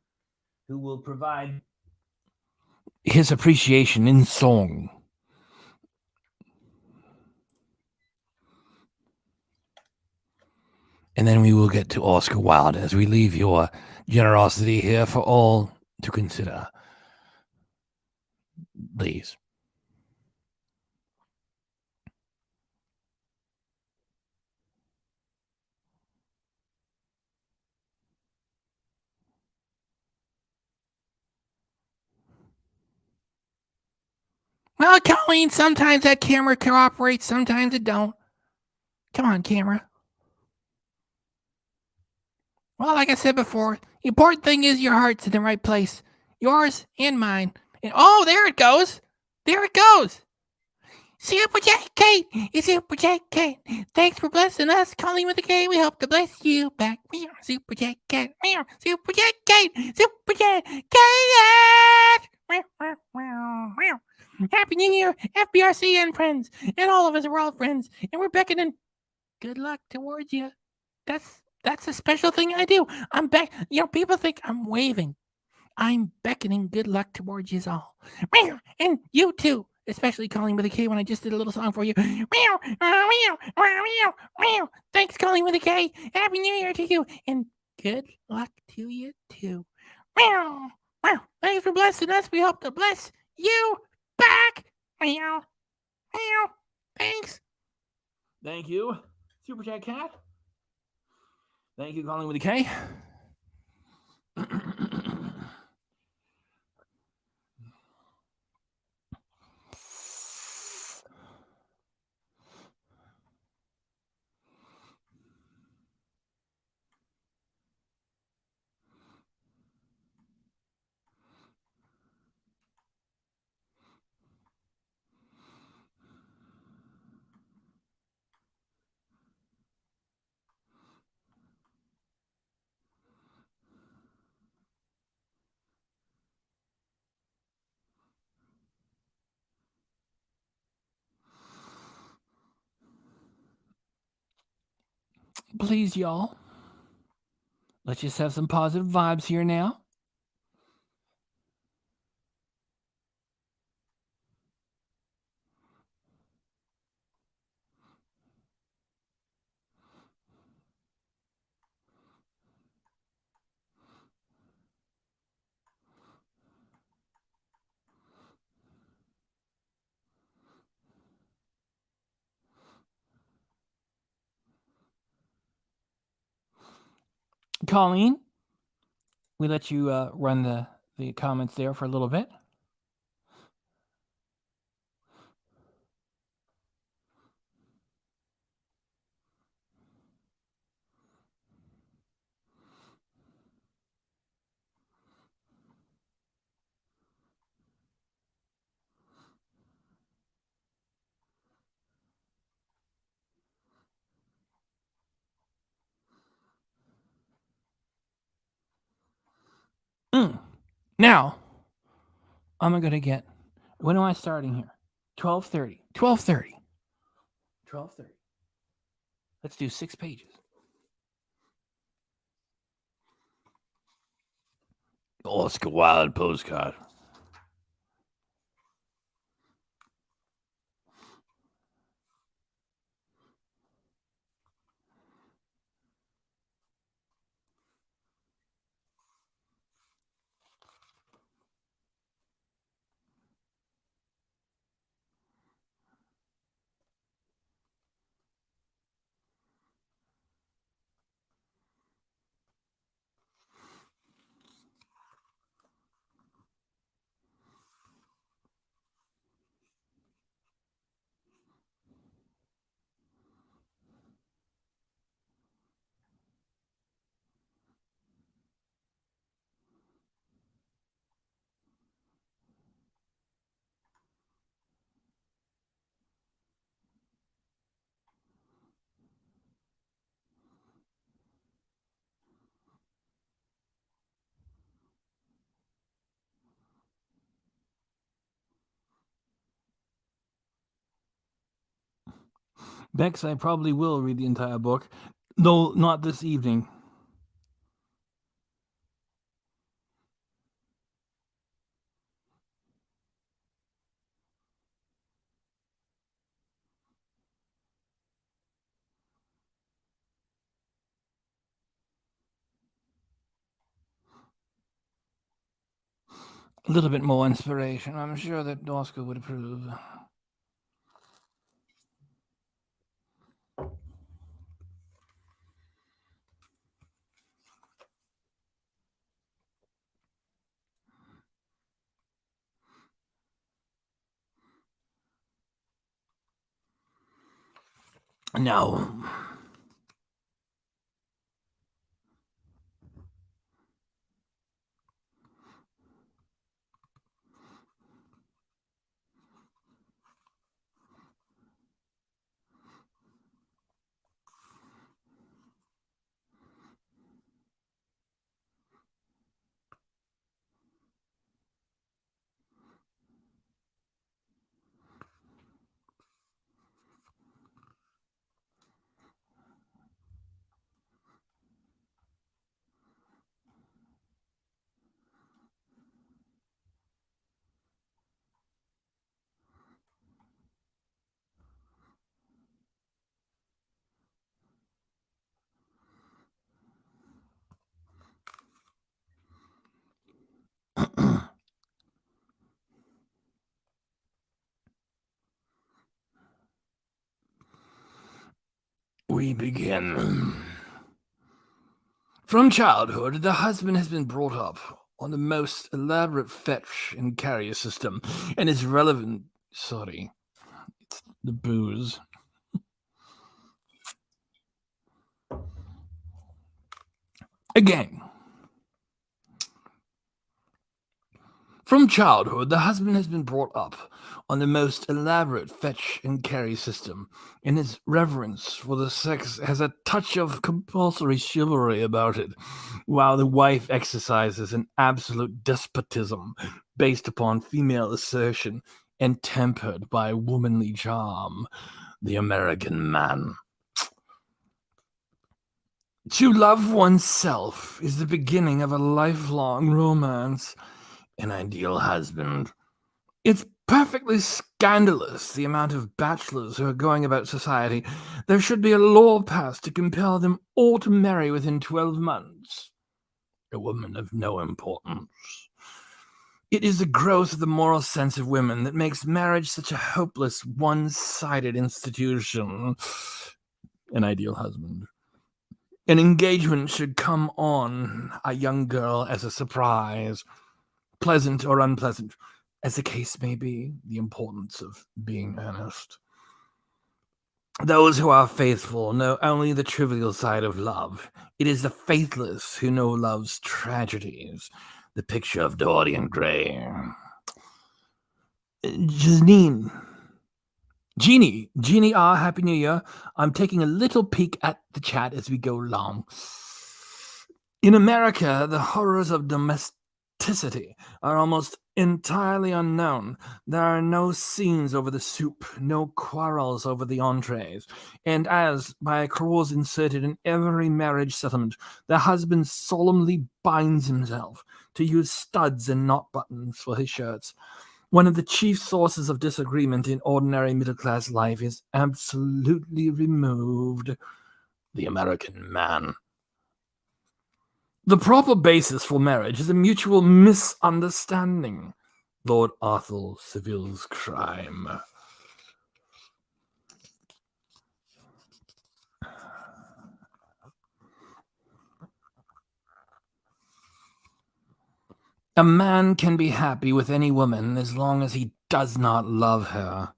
who will provide his appreciation in song. And then we will get to Oscar Wilde as we leave your generosity here for all to consider. Please. Well, Colleen, sometimes that camera cooperates, sometimes it don't. Come on, camera. Well, like I said before, the important thing is your heart's in the right place. Yours and mine. And oh, there it goes. There it goes. Super J Kate. It's Super J Kate. Thanks for blessing us. Calling with a K. We hope to bless you back. Meow. Super J Kate. Meow. Super J Kate. Super J Kate. Meow, meow, meow, meow. Happy New Year, FBRC and friends. And all of us are all friends. And we're beckoning good luck towards you. That's a special thing I do. I'm back. People think I'm waving. I'm beckoning good luck towards you all. Meow. And you too. Especially Calling with a K when I just did a little song for you. Meow, meow, meow, meow. Thanks, Calling with a K. Happy New Year to you. And good luck to you too. Meow, meow. Thanks for blessing us. We hope to bless you back. Meow, meow. Thanks. Thank you, Super Chat Cat. Thank you, Calling with a K. Please, y'all. Let's just have some positive vibes here now. Colleen, we let you run the comments there for a little bit. Now, I'm going to get, when am I starting here? 12:30. 12:30. 12:30. Let's do 6 pages. Oscar Wilde postcard. Bex, I probably will read the entire book, though not this evening. A little bit more inspiration. I'm sure that Oscar would approve. Now, we begin. From childhood, the husband has been brought up on the most elaborate fetch and carrier system, and is relevant. Sorry, it's the booze. Again. From childhood, the husband has been brought up on the most elaborate fetch and carry system, and his reverence for the sex has a touch of compulsory chivalry about it, while the wife exercises an absolute despotism based upon female assertion and tempered by womanly charm. The American man. To love oneself is the beginning of a lifelong romance. An ideal husband. It's perfectly scandalous the amount of bachelors who are going about society. There should be a law passed to compel them all to marry within 12 months. A woman of no importance. It is the growth of the moral sense of women that makes marriage such a hopeless, one-sided institution. An ideal husband. An engagement should come on a young girl as a surprise, pleasant or unpleasant, as the case may be. The importance of being earnest. Those who are faithful know only the trivial side of love. It is the faithless who know love's tragedies. The picture of Dorian Gray. Janine. Jeannie R, Happy New Year. I'm taking a little peek at the chat as we go along. In America, the horrors of domesticity are almost entirely unknown. There are no scenes over the soup, no quarrels over the entrees, and as, by a clause inserted in every marriage settlement, the husband solemnly binds himself to use studs and not buttons for his shirts. One of the chief sources of disagreement in ordinary middle-class life is absolutely removed. The American man. The proper basis for marriage is a mutual misunderstanding. Lord Arthur Seville's crime. A man can be happy with any woman as long as he does not love her.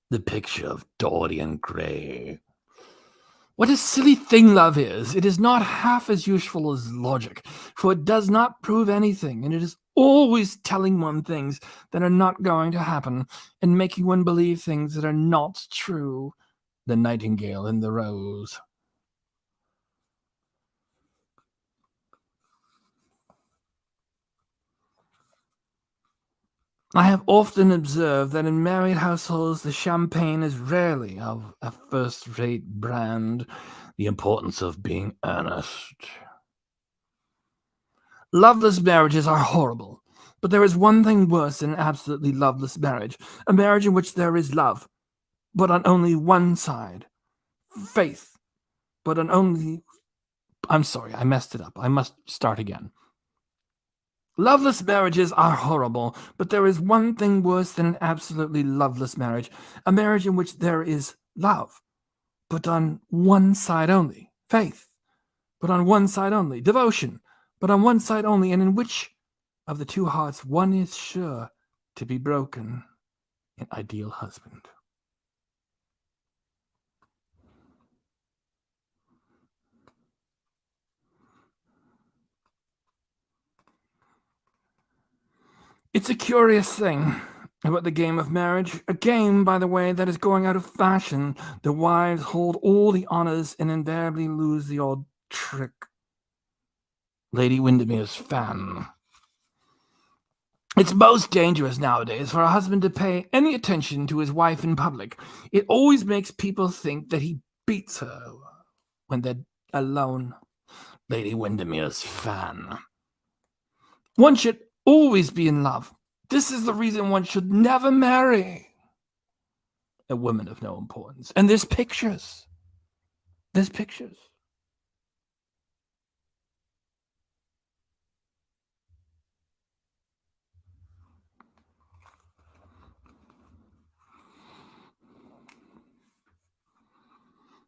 The picture of Dorian Gray. What a silly thing love is! It is not half as useful as logic, for it does not prove anything, and it is always telling one things that are not going to happen, and making one believe things that are not true. The Nightingale in the Rose. I have often observed that in married households the champagne is rarely of a first-rate brand. The importance of being earnest. Loveless marriages are horrible, but there is one thing worse than an absolutely loveless marriage. A marriage in which there is love, but on only one side. Faith, but on only... I'm sorry, I messed it up. I must start again. Loveless marriages are horrible, but there is one thing worse than an absolutely loveless marriage. A marriage in which there is love, but on one side only. Faith, but on one side only. Devotion, but on one side only, and in which of the two hearts one is sure to be broken. An ideal husband. It's a curious thing about the game of marriage. A game, by the way, that is going out of fashion. The wives hold all the honors and invariably lose the odd trick. Lady Windermere's fan. It's most dangerous nowadays for a husband to pay any attention to his wife in public. It always makes people think that he beats her when they're alone. Lady Windermere's fan. One should always be in love. This is the reason one should never marry a woman of no importance. And there's pictures. There's pictures.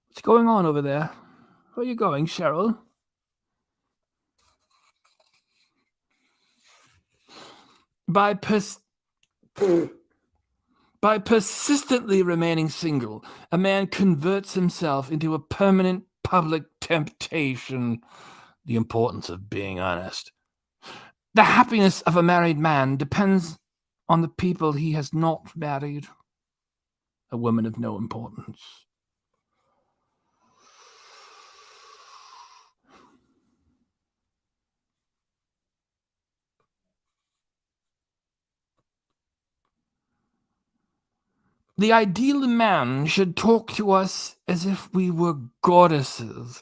What's going on over there? Where are you going, Cheryl? By persistently remaining single, a man converts himself into a permanent public temptation. The importance of being honest. The happiness of a married man depends on the people he has not married. A woman of no importance. The ideal man should talk to us as if we were goddesses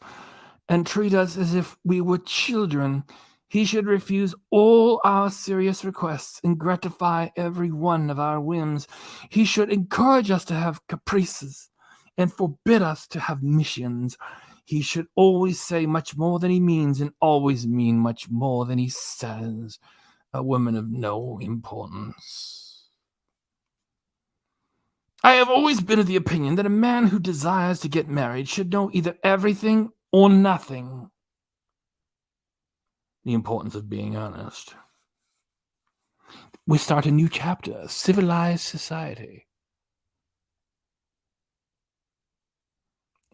and treat us as if we were children. He should refuse all our serious requests and gratify every one of our whims. He should encourage us to have caprices and forbid us to have missions. He should always say much more than he means and always mean much more than he says. A woman of no importance. I have always been of the opinion that a man who desires to get married should know either everything or nothing. The importance of being honest. We start a new chapter, civilized society.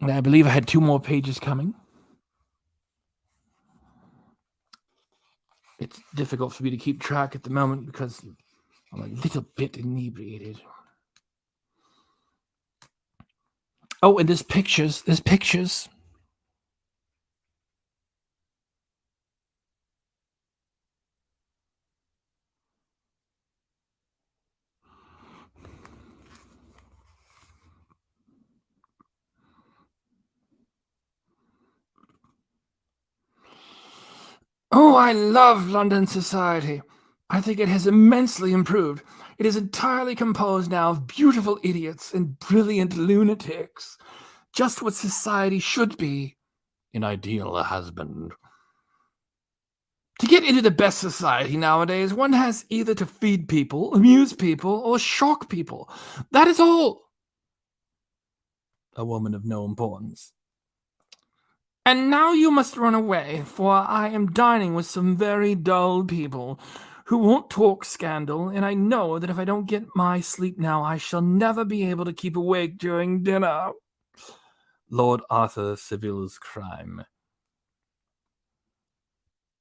And I believe I had 2 more pages coming. It's difficult for me to keep track at the moment because I'm a little bit inebriated. Oh, and there's pictures. There's pictures. Oh, I love London society. I think it has immensely improved. It is entirely composed now of beautiful idiots and brilliant lunatics. Just what society should be. An ideal husband. To get into the best society nowadays, one has either to feed people, amuse people, or shock people. That is all. A woman of no importance. And now you must run away, for I am dining with some very dull people who won't talk scandal, and I know that if I don't get my sleep now, I shall never be able to keep awake during dinner. Lord Arthur Saville's crime.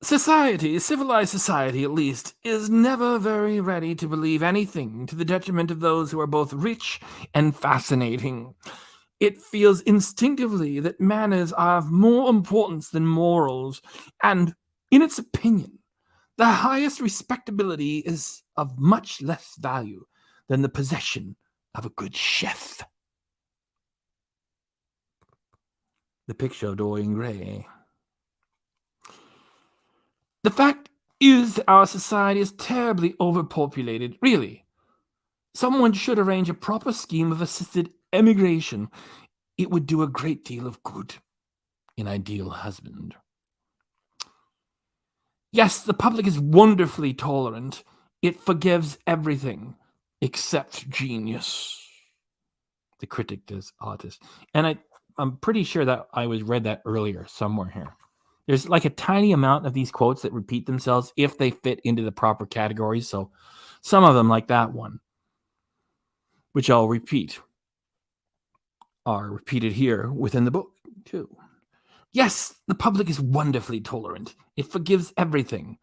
Society, civilized society at least, is never very ready to believe anything to the detriment of those who are both rich and fascinating. It feels instinctively that manners are of more importance than morals, and, in its opinion, the highest respectability is of much less value than the possession of a good chef. The picture of Dorian Gray. The fact is that our society is terribly overpopulated, really. Someone should arrange a proper scheme of assisted emigration. It would do a great deal of good. An ideal husband. Yes, the public is wonderfully tolerant. It forgives everything except genius. The critic does artist. And I'm pretty sure that I read that earlier somewhere here. There's like a tiny amount of these quotes that repeat themselves if they fit into the proper categories. So some of them, like that one, which I'll repeat, are repeated here within the book, too. Yes, the public is wonderfully tolerant. It forgives everything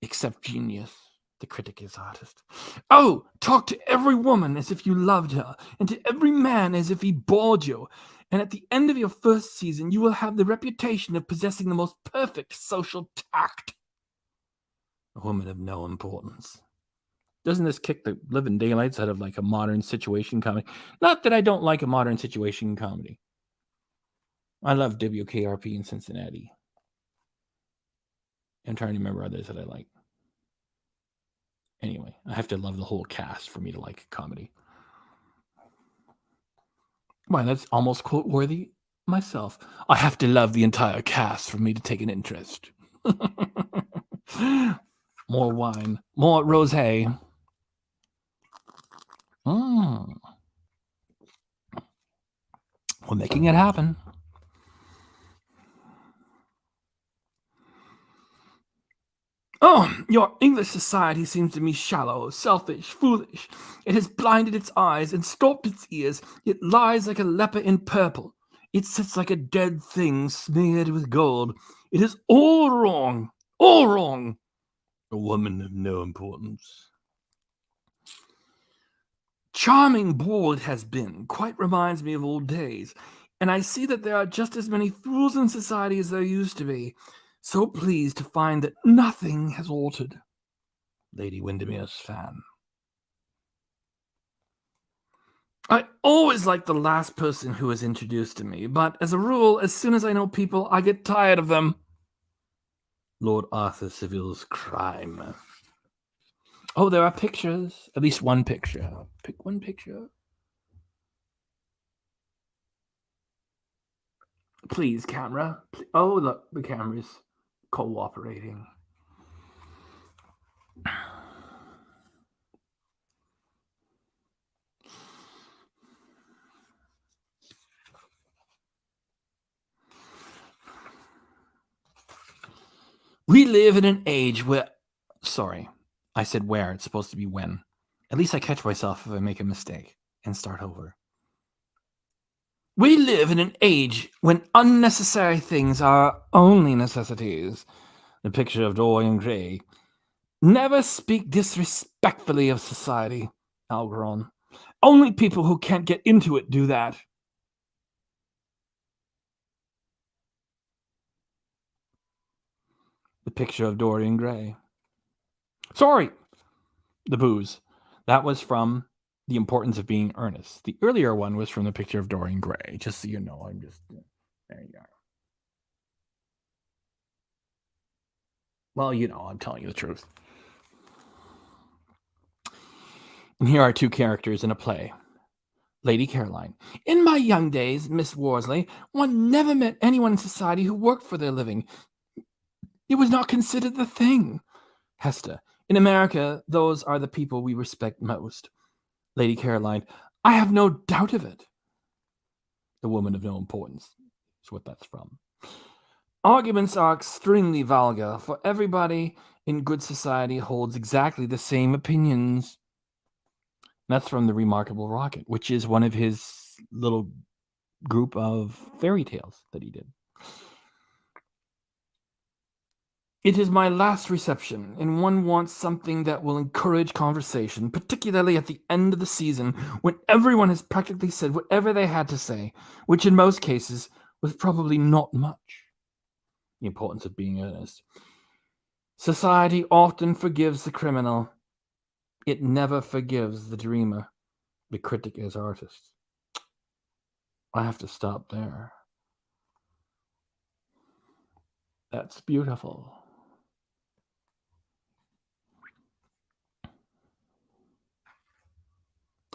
except genius. The critic is artist. Oh, talk to every woman as if you loved her, and to every man as if he bored you. And at the end of your first season, you will have the reputation of possessing the most perfect social tact. A woman of no importance. Doesn't this kick the living daylights out of like a modern situation comedy? Not that I don't like a modern situation comedy. I love WKRP in Cincinnati. I'm trying to remember others that I like. Anyway, I have to love the whole cast for me to like comedy. Why, that's almost quote worthy myself. I have to love the entire cast for me to take an interest. More wine, more rosé. We're making it happen. Oh, your English society seems to me shallow, selfish, foolish. It has blinded its eyes and stopped its ears. It lies like a leper in purple. It sits like a dead thing smeared with gold. It is all wrong, all wrong. A woman of no importance. Charming ball it has been, quite reminds me of old days. And I see that there are just as many fools in society as there used to be. So pleased to find that nothing has altered. Lady Windermere's fan. I always like the last person who is introduced to me, but as a rule, as soon as I know people, I get tired of them. Lord Arthur Saville's crime. Oh, there are pictures. At least one picture. Pick one picture. Please, camera. Oh, look, the camera's cooperating. We live in an age where... Sorry, I said where. It's supposed to be when. At least I catch myself if I make a mistake and start over. We live in an age when unnecessary things are only necessities. The picture of Dorian Gray. Never speak disrespectfully of society, Algeron. Only people who can't get into it do that. The picture of Dorian Gray. Sorry, the booze. That was from The Importance of Being Earnest. The earlier one was from The Picture of Dorian Gray. Just so you know, I'm just... There you are. Well, you know, I'm telling you the truth. And here are two characters in a play. Lady Caroline. In my young days, Miss Worsley, one never met anyone in society who worked for their living. It was not considered the thing. Hester. In America, those are the people we respect most. Lady Caroline. I have no doubt of it. The woman of no importance is what that's from. Arguments are extremely vulgar, for everybody in good society holds exactly the same opinions. That's from The Remarkable Rocket, which is one of his little group of fairy tales that he did. It is my last reception, and one wants something that will encourage conversation, particularly at the end of the season, when everyone has practically said whatever they had to say, which in most cases was probably not much. The Importance of Being Earnest. Society often forgives the criminal. It never forgives the dreamer. The critic is artist. I have to stop there. That's beautiful.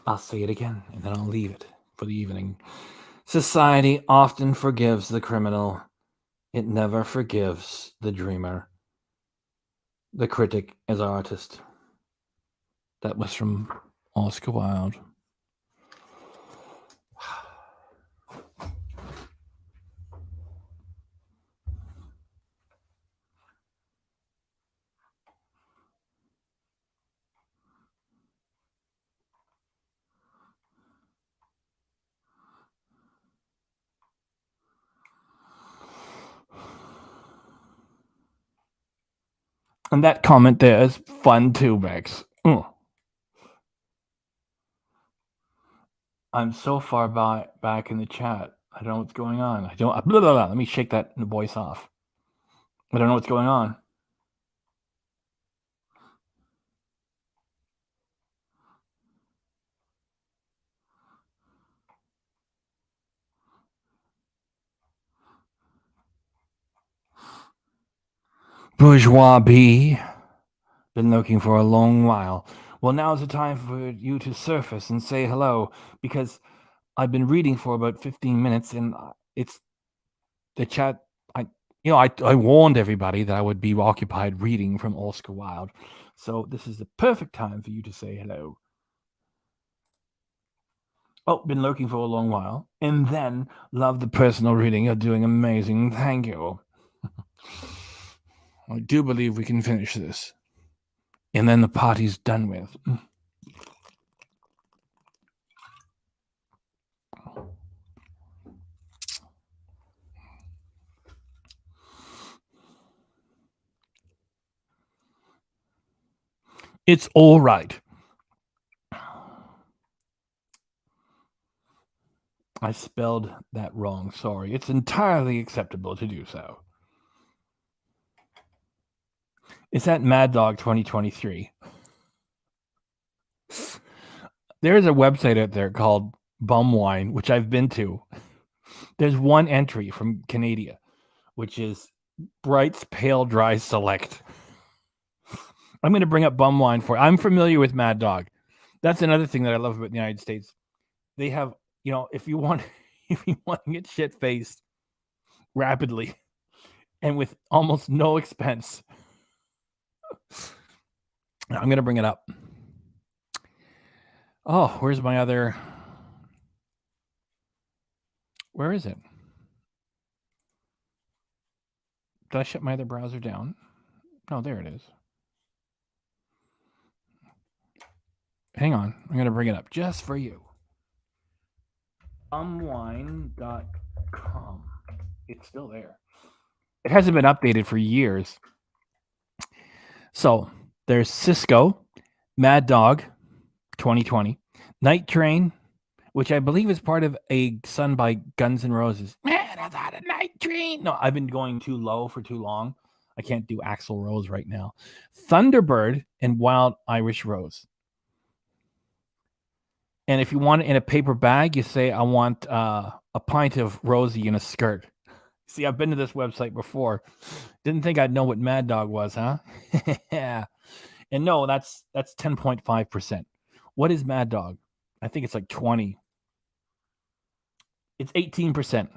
I'll say it again, and then I'll leave it for the evening. Society often forgives the criminal. It never forgives the dreamer. The critic is artist. That was from Oscar Wilde. And that comment there is fun too, Max. I'm so far back in the chat. I don't know what's going on. Let me shake that voice off. I don't know what's going on. Bourgeois B. Been looking for a long while. Well, now's the time for you to surface and say hello, because I've been reading for about 15 minutes, and it's the chat. I warned everybody that I would be occupied reading from Oscar Wilde, so this is the perfect time for you to say hello. Oh, been looking for a long while, and then love the personal reading. You're doing amazing. Thank you. I do believe we can finish this, and then the party's done with. It's all right. I spelled that wrong. Sorry. It's entirely acceptable to do so. Is that Mad Dog 2023? There is a website out there called Bumwine, which I've been to. There's one entry from Canada, which is Bright's Pale Dry Select. I'm going to bring up Bumwine for. I'm familiar with Mad Dog. That's another thing that I love about the United States. They have, if you want to get shit faced rapidly and with almost no expense, I'm going to bring it up. Oh, where's my other? Where is it? Did I shut my other browser down? Oh, there it is. Hang on. I'm going to bring it up just for you. Bumwine.com. It's still there. It hasn't been updated for years. So there's Cisco, Mad Dog, 2020, Night Train, which I believe is part of a Son by Guns N' Roses. Man, I thought a night train. No, I've been going too low for too long. I can't do Axl Rose right now. Thunderbird and Wild Irish Rose. And if you want it in a paper bag, you say, I want a pint of Rosie in a skirt. See, I've been to this website before. Didn't think I'd know what Mad Dog was, huh? Yeah. And no, that's 10.5%. What is Mad Dog? I think it's like 20. It's 18%.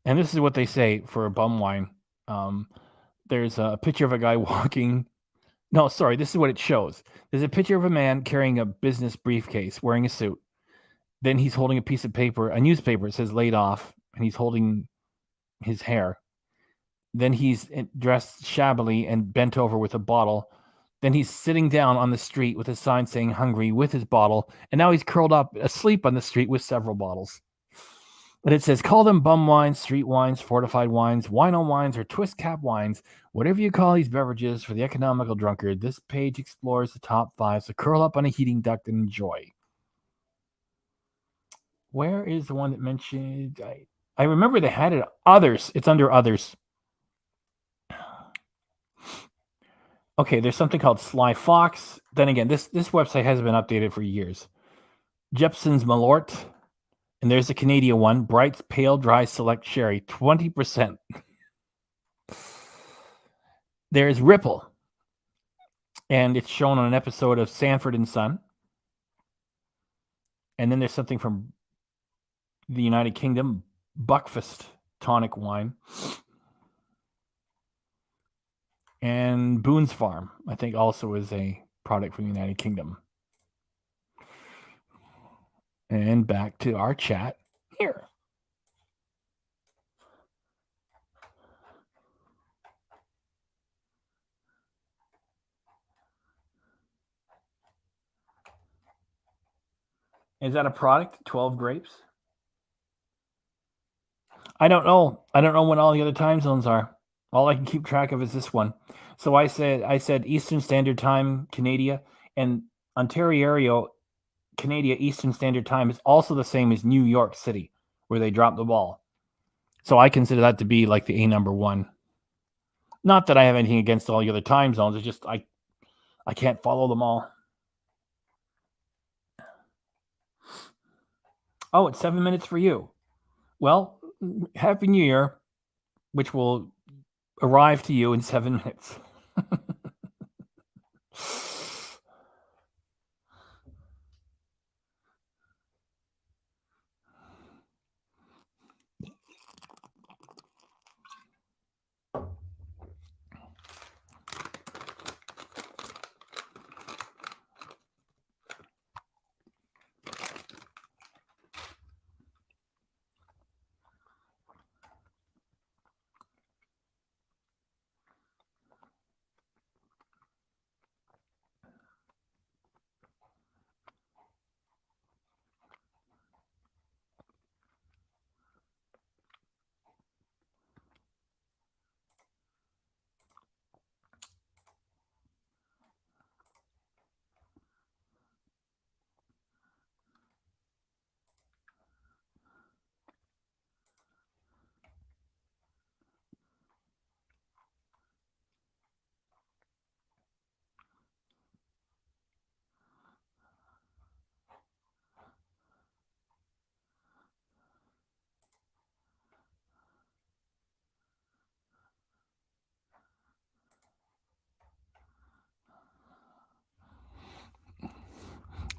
And this is what they say for a bum wine. There's a picture of a guy walking. No, sorry, this is what it shows. There's a picture of a man carrying a business briefcase, wearing a suit. Then he's holding a piece of paper, a newspaper. It says laid off, and he's holding his hair. Then he's dressed shabbily and bent over with a bottle. Then he's sitting down on the street with a sign saying hungry with his bottle. And now he's curled up asleep on the street with several bottles. But it says, call them bum wines, street wines, fortified wines, wine on wines, or twist cap wines. Whatever you call these beverages for the economical drunkard, this page explores the top 5. So curl up on a heating duct and enjoy. Where is the one that mentioned? I remember they had it. Others. It's under others. Okay, there's something called Sly Fox. Then again, this website hasn't been updated for years. Jepson's Malort. And there's the Canadian one, Bright's Pale Dry Select Sherry, 20%. There's Ripple, and it's shown on an episode of Sanford and Son. And then there's something from the United Kingdom, Buckfast Tonic Wine. And Boone's Farm, I think, also is a product from the United Kingdom. And back to our chat here. Is that a product? 12 grapes? I don't know. I don't know when all the other time zones are. All I can keep track of is this one. So I said Eastern Standard Time, Canada, and Ontario, Canada Eastern Standard Time is also the same as New York City, where they dropped the ball. So I consider that to be like the A number one. Not that I have anything against all the other time zones. It's just I can't follow them all. Oh, it's 7 minutes for you. Well, Happy New Year, which will arrive to you in 7 minutes.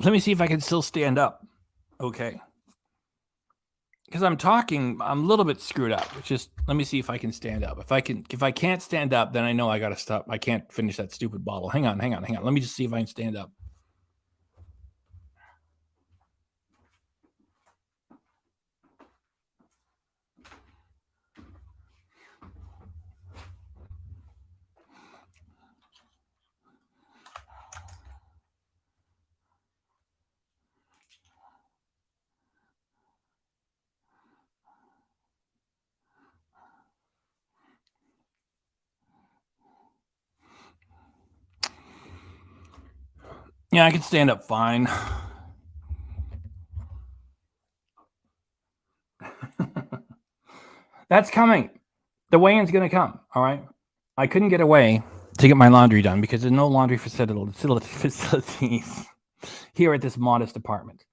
Let me see if I can still stand up. Okay. because I'm talking, I'm a little bit screwed up. Just let me see if I can stand up. If I can't stand up, then I know I gotta stop. I can't finish that stupid bottle. Hang on. Let me just see if I can stand up. Yeah, I can stand up fine. That's coming. The weigh-in's gonna come. All right. I couldn't get away to get my laundry done because there's no laundry facilities here at this modest apartment,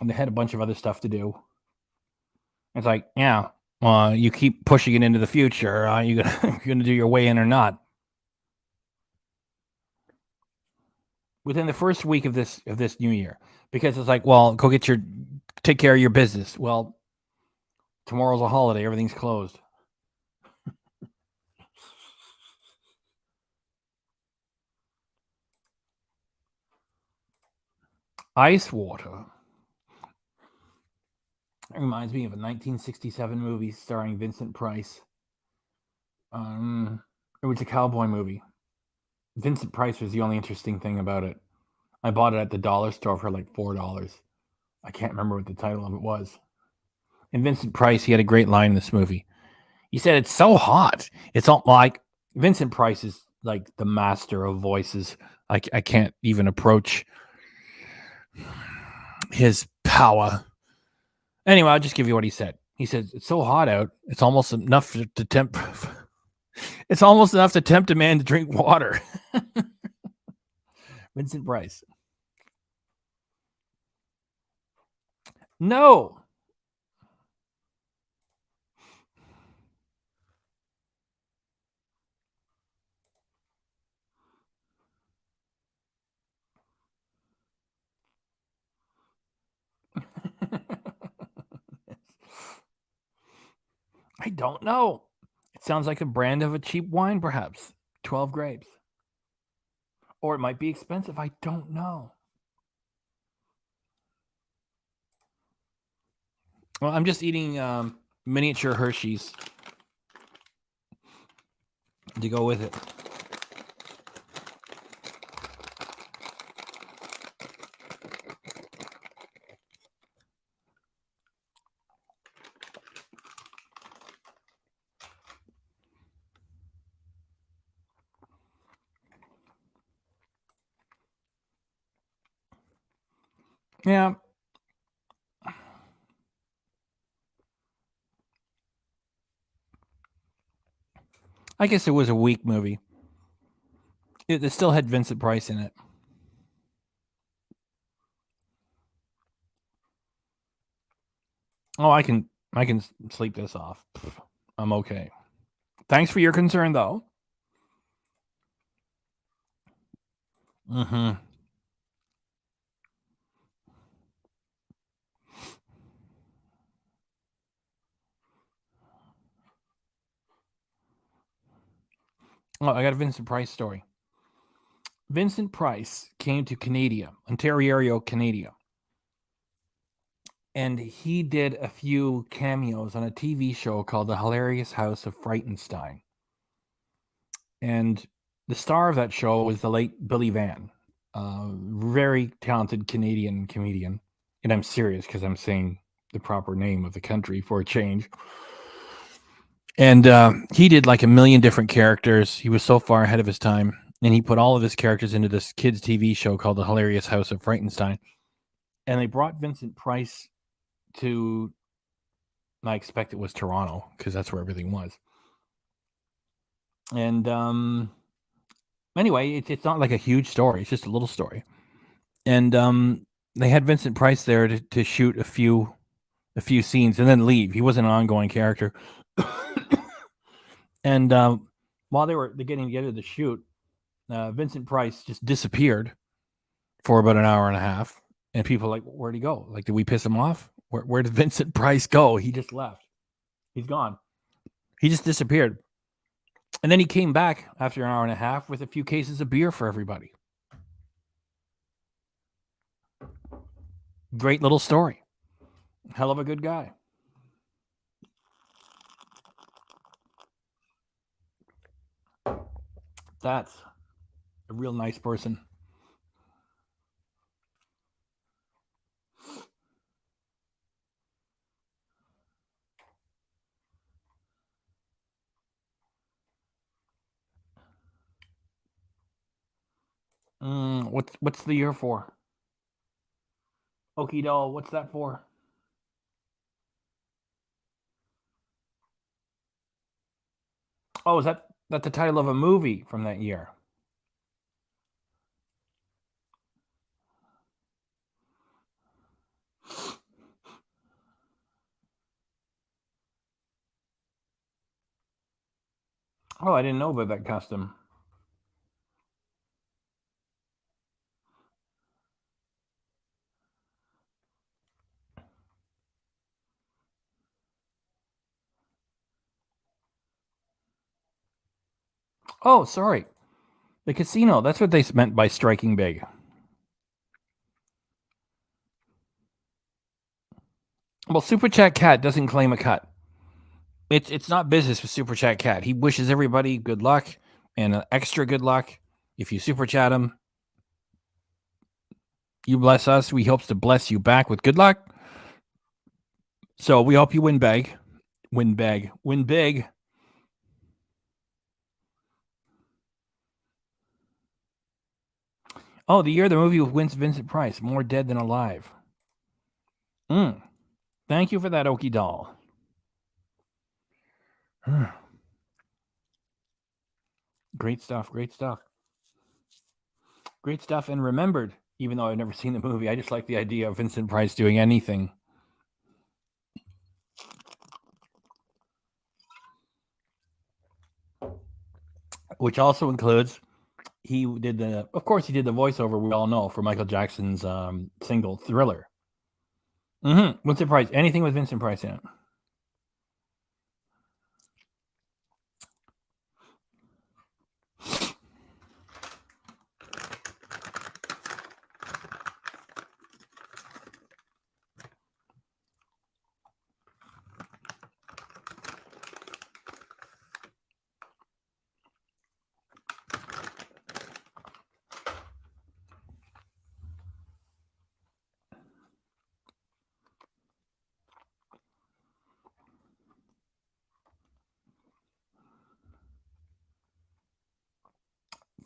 and they had a bunch of other stuff to do. It's like, yeah, you keep pushing it into the future. You gonna do your weigh-in or not? Within the first week of this new year, because it's like, well, take care of your business. Well, tomorrow's a holiday, everything's closed. Ice water. It reminds me of a 1967 movie starring Vincent Price. It was a cowboy movie. Vincent Price was the only interesting thing about it. I bought it at the dollar store for like $4. I can't remember what the title of it was. And Vincent Price, he had a great line in this movie. He said, "It's so hot." It's all like Vincent Price is like the master of voices. I can't even approach his power. Anyway, I'll just give you what he said. He said, "It's so hot out. It's almost enough to tempt. It's almost enough to tempt a man to drink water." Vincent Price. No. I don't know. It sounds like a brand of a cheap wine, perhaps. 12 grapes. Or it might be expensive. I don't know. Well, I'm just eating miniature Hershey's to go with it. Yeah. I guess it was a weak movie. It still had Vincent Price in it. Oh, I can sleep this off. I'm okay. Thanks for your concern, though. Mm-hmm. Oh, I got a Vincent Price story. Vincent Price came to Ontario, Canada, and he did a few cameos on a TV show called The Hilarious House of Frightenstein. And the star of that show was the late Billy Van, very talented Canadian comedian. And I'm serious because I'm saying the proper name of the country for a change. And he did like a million different characters. He was so far ahead of his time. And he put all of his characters into this kids' TV show called The Hilarious House of Frightenstein. And they brought Vincent Price to, I expect it was Toronto, because that's where everything was. And anyway, it's not like a huge story. It's just a little story. And they had Vincent Price there to shoot a few scenes and then leave. He wasn't an ongoing character. And while they're getting together to shoot, Vincent Price just disappeared for about an hour and a half. And people were like, where'd he go? Like, did we piss him off? Where did Vincent Price go? He just left. He's gone. He just disappeared. And then he came back after an hour and a half with a few cases of beer for everybody. Great little story. Hell of a good guy. That's a real nice person. What's the year for? Okie doll, what's that for? Oh, is that the title of a movie from that year? Oh, I didn't know about that custom. Oh, sorry. The casino. That's what they meant by striking big. Well, Super Chat Cat doesn't claim a cut. It's not business with Super Chat Cat. He wishes everybody good luck and extra good luck. If you Super Chat him, you bless us. We hopes to bless you back with good luck. So we hope you win big. Win big. Win big. Oh, the year the movie with Vincent Price. More dead than alive. Thank you for that, Okie doll. Great stuff. Great stuff. Great stuff. And remembered, even though I've never seen the movie, I just like the idea of Vincent Price doing anything. Which also includes he did the voiceover we all know for Michael Jackson's single Thriller. Vincent Price, anything with Vincent Price in it.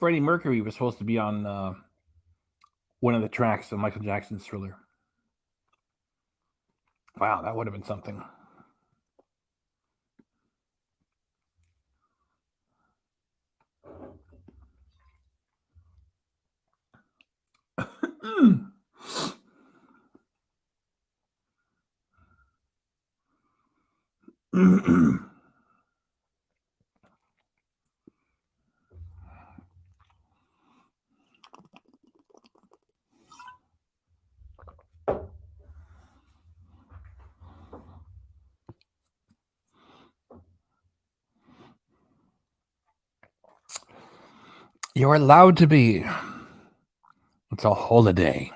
Freddie Mercury was supposed to be on one of the tracks of Michael Jackson's Thriller. Wow, that would have been something. You're allowed to be. It's a holiday.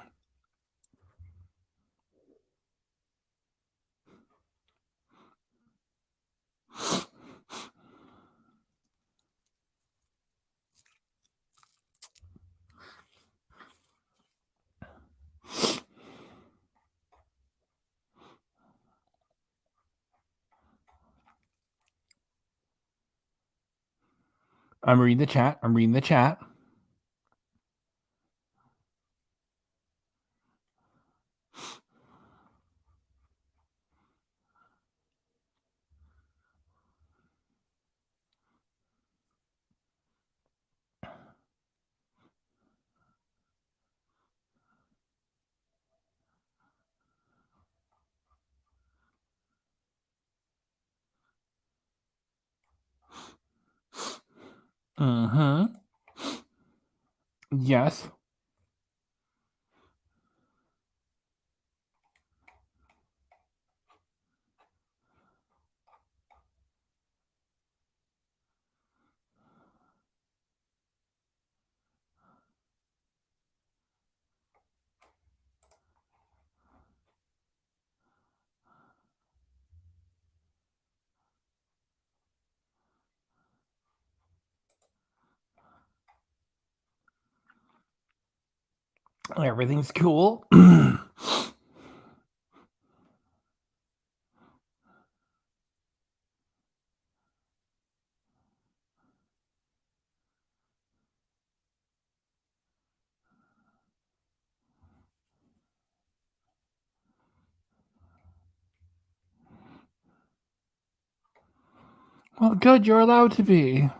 I'm reading the chat. Yes. Everything's cool. Well, good, you're allowed to be.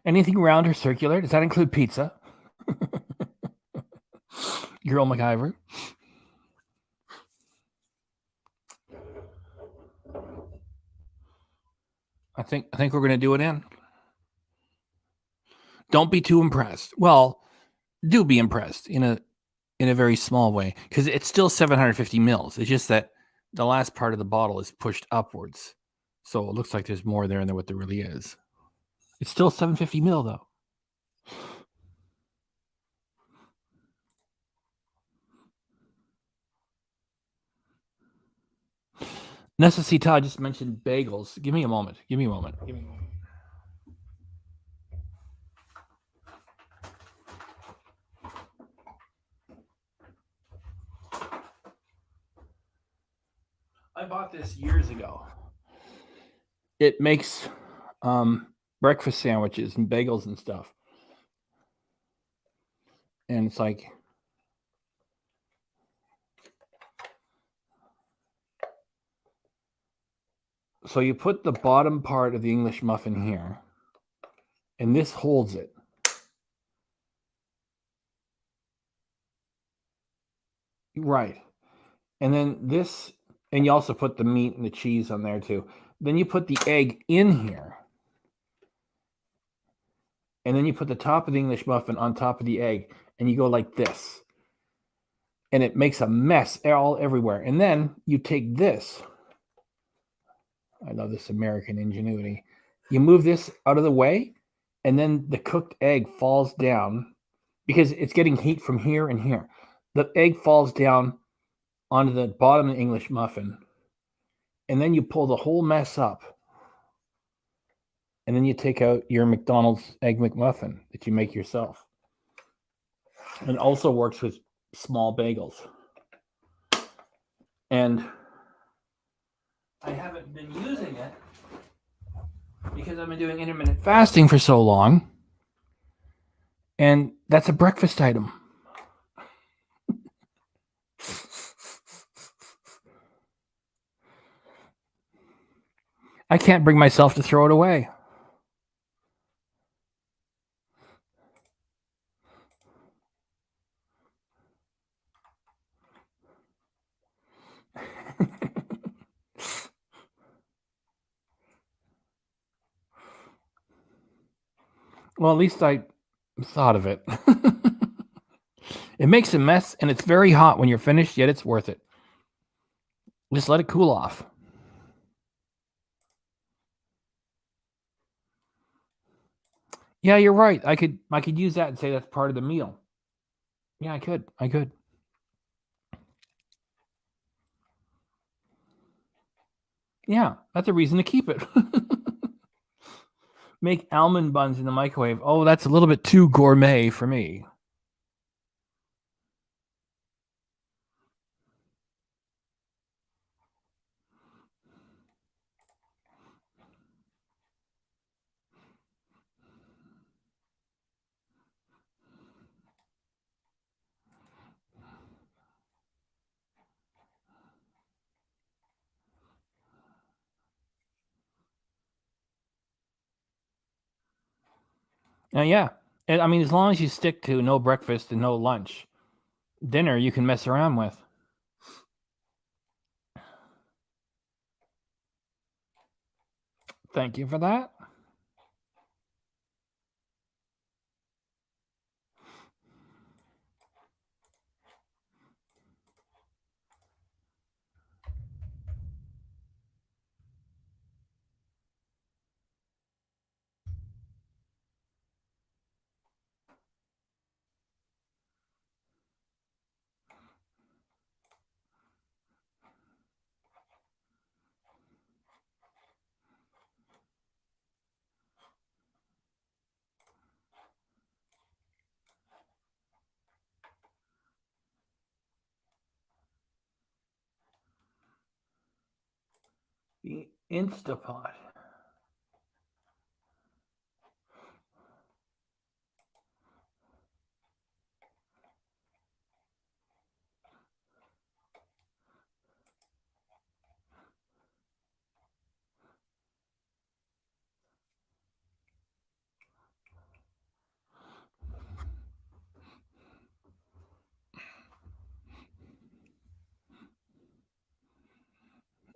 Anything round or circular? Does that include pizza? Girl MacGyver. I think we're gonna do it in. Don't be too impressed. Well, do be impressed in a very small way, because it's still 750 mils. It's just that the last part of the bottle is pushed upwards, so it looks like there's more there than what there really is. It's still 750 mil though. Necessita just mentioned bagels. Give me a moment. I bought this years ago. It makes breakfast sandwiches and bagels and stuff. And it's like, so you put the bottom part of the English muffin here, and this holds it. Right. And then this, and you also put the meat and the cheese on there too. Then you put the egg in here. And then you put the top of the English muffin on top of the egg, and you go like this. And it makes a mess all everywhere. And then you take this. I love this American ingenuity. You move this out of the way, and then the cooked egg falls down because it's getting heat from here and here. The egg falls down onto the bottom of the English muffin, and then you pull the whole mess up, and then you take out your McDonald's Egg McMuffin that you make yourself. It also works with small bagels. And I haven't been using it because I've been doing intermittent fasting for so long, and that's a breakfast item. I can't bring myself to throw it away. Well, at least I thought of it. It makes a mess, and it's very hot when you're finished, yet it's worth it. Just let it cool off. Yeah, you're right. I could use that and say that's part of the meal. Yeah, I could. Yeah, that's a reason to keep it. Make almond buns in the microwave. Oh, that's a little bit too gourmet for me. Yeah. And I mean, as long as you stick to no breakfast and no lunch, Dinner you can mess around with. Thank you for that. The Instapot.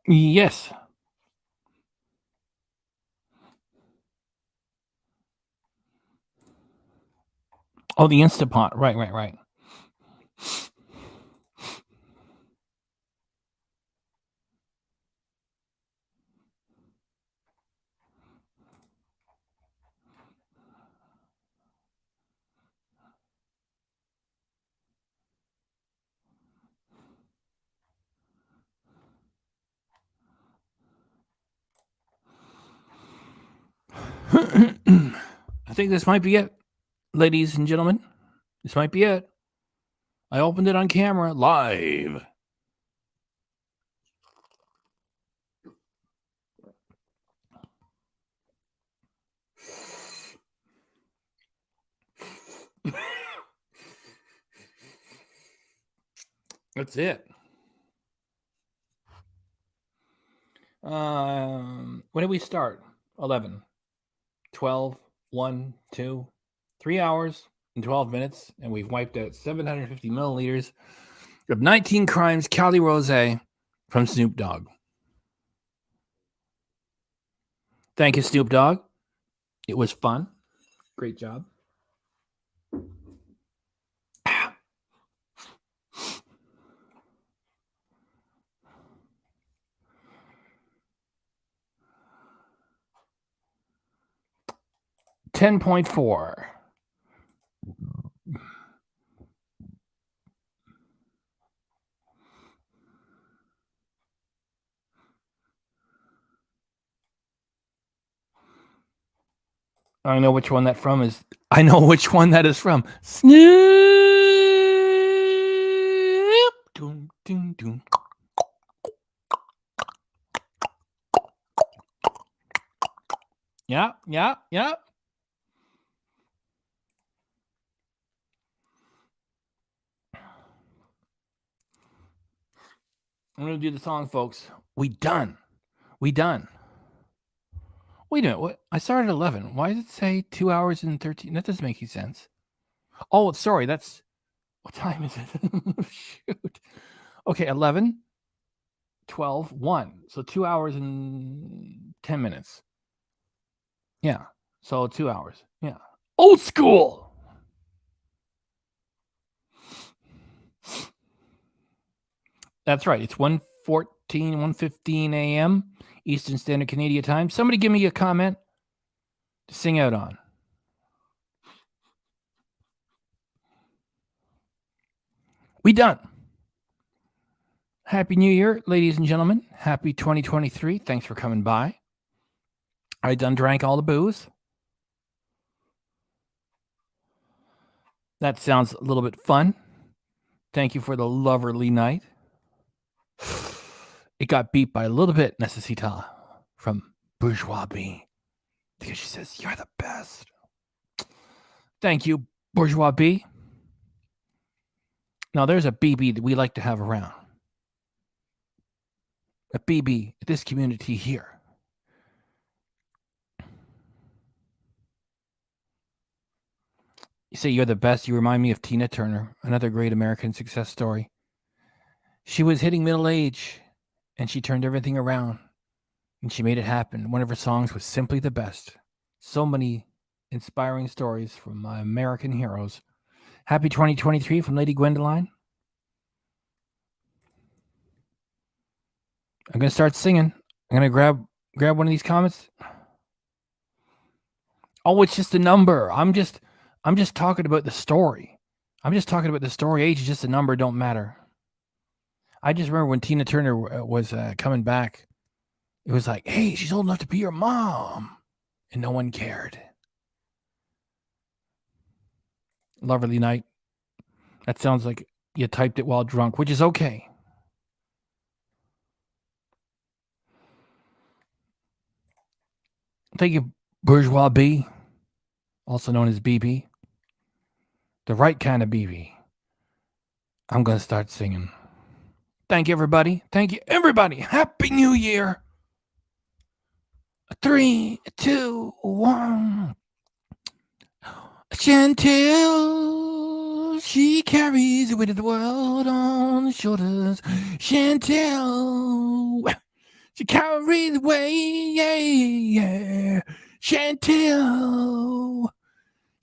Yes. Oh, the Instapot. Right. I think this might be it, ladies and gentlemen. This might be it. I opened it on camera live. That's it. When did we start? 11, 12, 1, 2, 3 hours and 12 minutes, and we've wiped out 750 milliliters of 19 Crimes Cali Rosé from Snoop Dogg. Thank you, Snoop Dogg. It was fun. Great job. $10.4. I know which one that from is. I know which one that is from. Snoop. Doom, doom, doom. Yeah. I'm gonna do the song, folks. We done. Wait a minute. What? I started at 11. Why does it say 2 hours and 13? That doesn't make any sense. Oh, sorry. That's what time is it? Shoot. Okay, 11, 12, 1. So 2 hours and 10 minutes. Yeah. So 2 hours. Yeah. Old school. That's right. It's 1:14, 1:15 a.m. Eastern Standard Canadian Time. Somebody give me a comment to sing out on. We done. Happy New Year, ladies and gentlemen. Happy 2023. Thanks for coming by. I done drank all the booze. That sounds a little bit fun. Thank you for the loverly night. It got beat by a little bit, Necessita, from Bourgeois B. Because she says, you're the best. Thank you, Bourgeois B. Now, there's a BB that we like to have around. A BB, this community here. You say you're the best. You remind me of Tina Turner, another great American success story. She was hitting middle age, and she turned everything around, and she made it happen. One of her songs was simply the best. So many inspiring stories from my American heroes. Happy 2023 from Lady Gwendoline. I'm gonna start singing. I'm gonna grab one of these comments. Oh, it's just a number. I'm just talking about the story. I'm just talking about the story. Age is just a number. Don't matter. I just remember when Tina Turner was coming back. It was like, hey, she's old enough to be your mom, and no one cared. Lovely night. That sounds like you typed it while drunk, which is okay. Thank you, Bourgeois B, also known as BB. The right kind of BB. I'm going to start singing. Thank you, everybody. Thank you, everybody. Happy New Year. 3, 2, 1. Chantel, she carries the weight of the world on her shoulders. Chantel, she carries the weight, yeah. Chantel,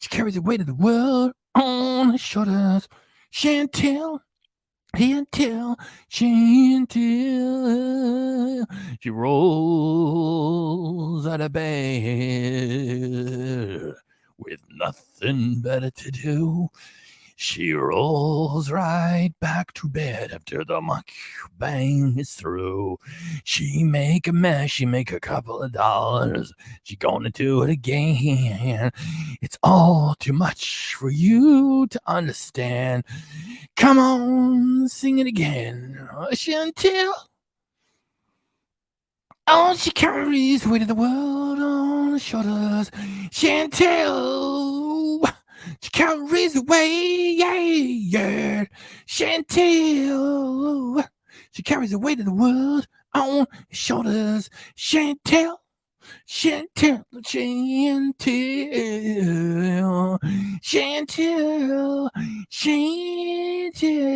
she carries the weight of the world on her shoulders. Chantel, Chantel, Chantel, she rolls out of bed with nothing better to do. She rolls right back to bed after the mukbang is through. She make a mess, she make a couple of dollars. She gonna do it again. It's all too much for you to understand. Come on, sing it again, Chantel. Oh, she carries the weight of the world on her shoulders. Chantel, she carries the weight, yeah. Chantel, she carries the weight of the world on her shoulders. Chantel, Chantel, Chantel, Chantel, Chantel, Chantel.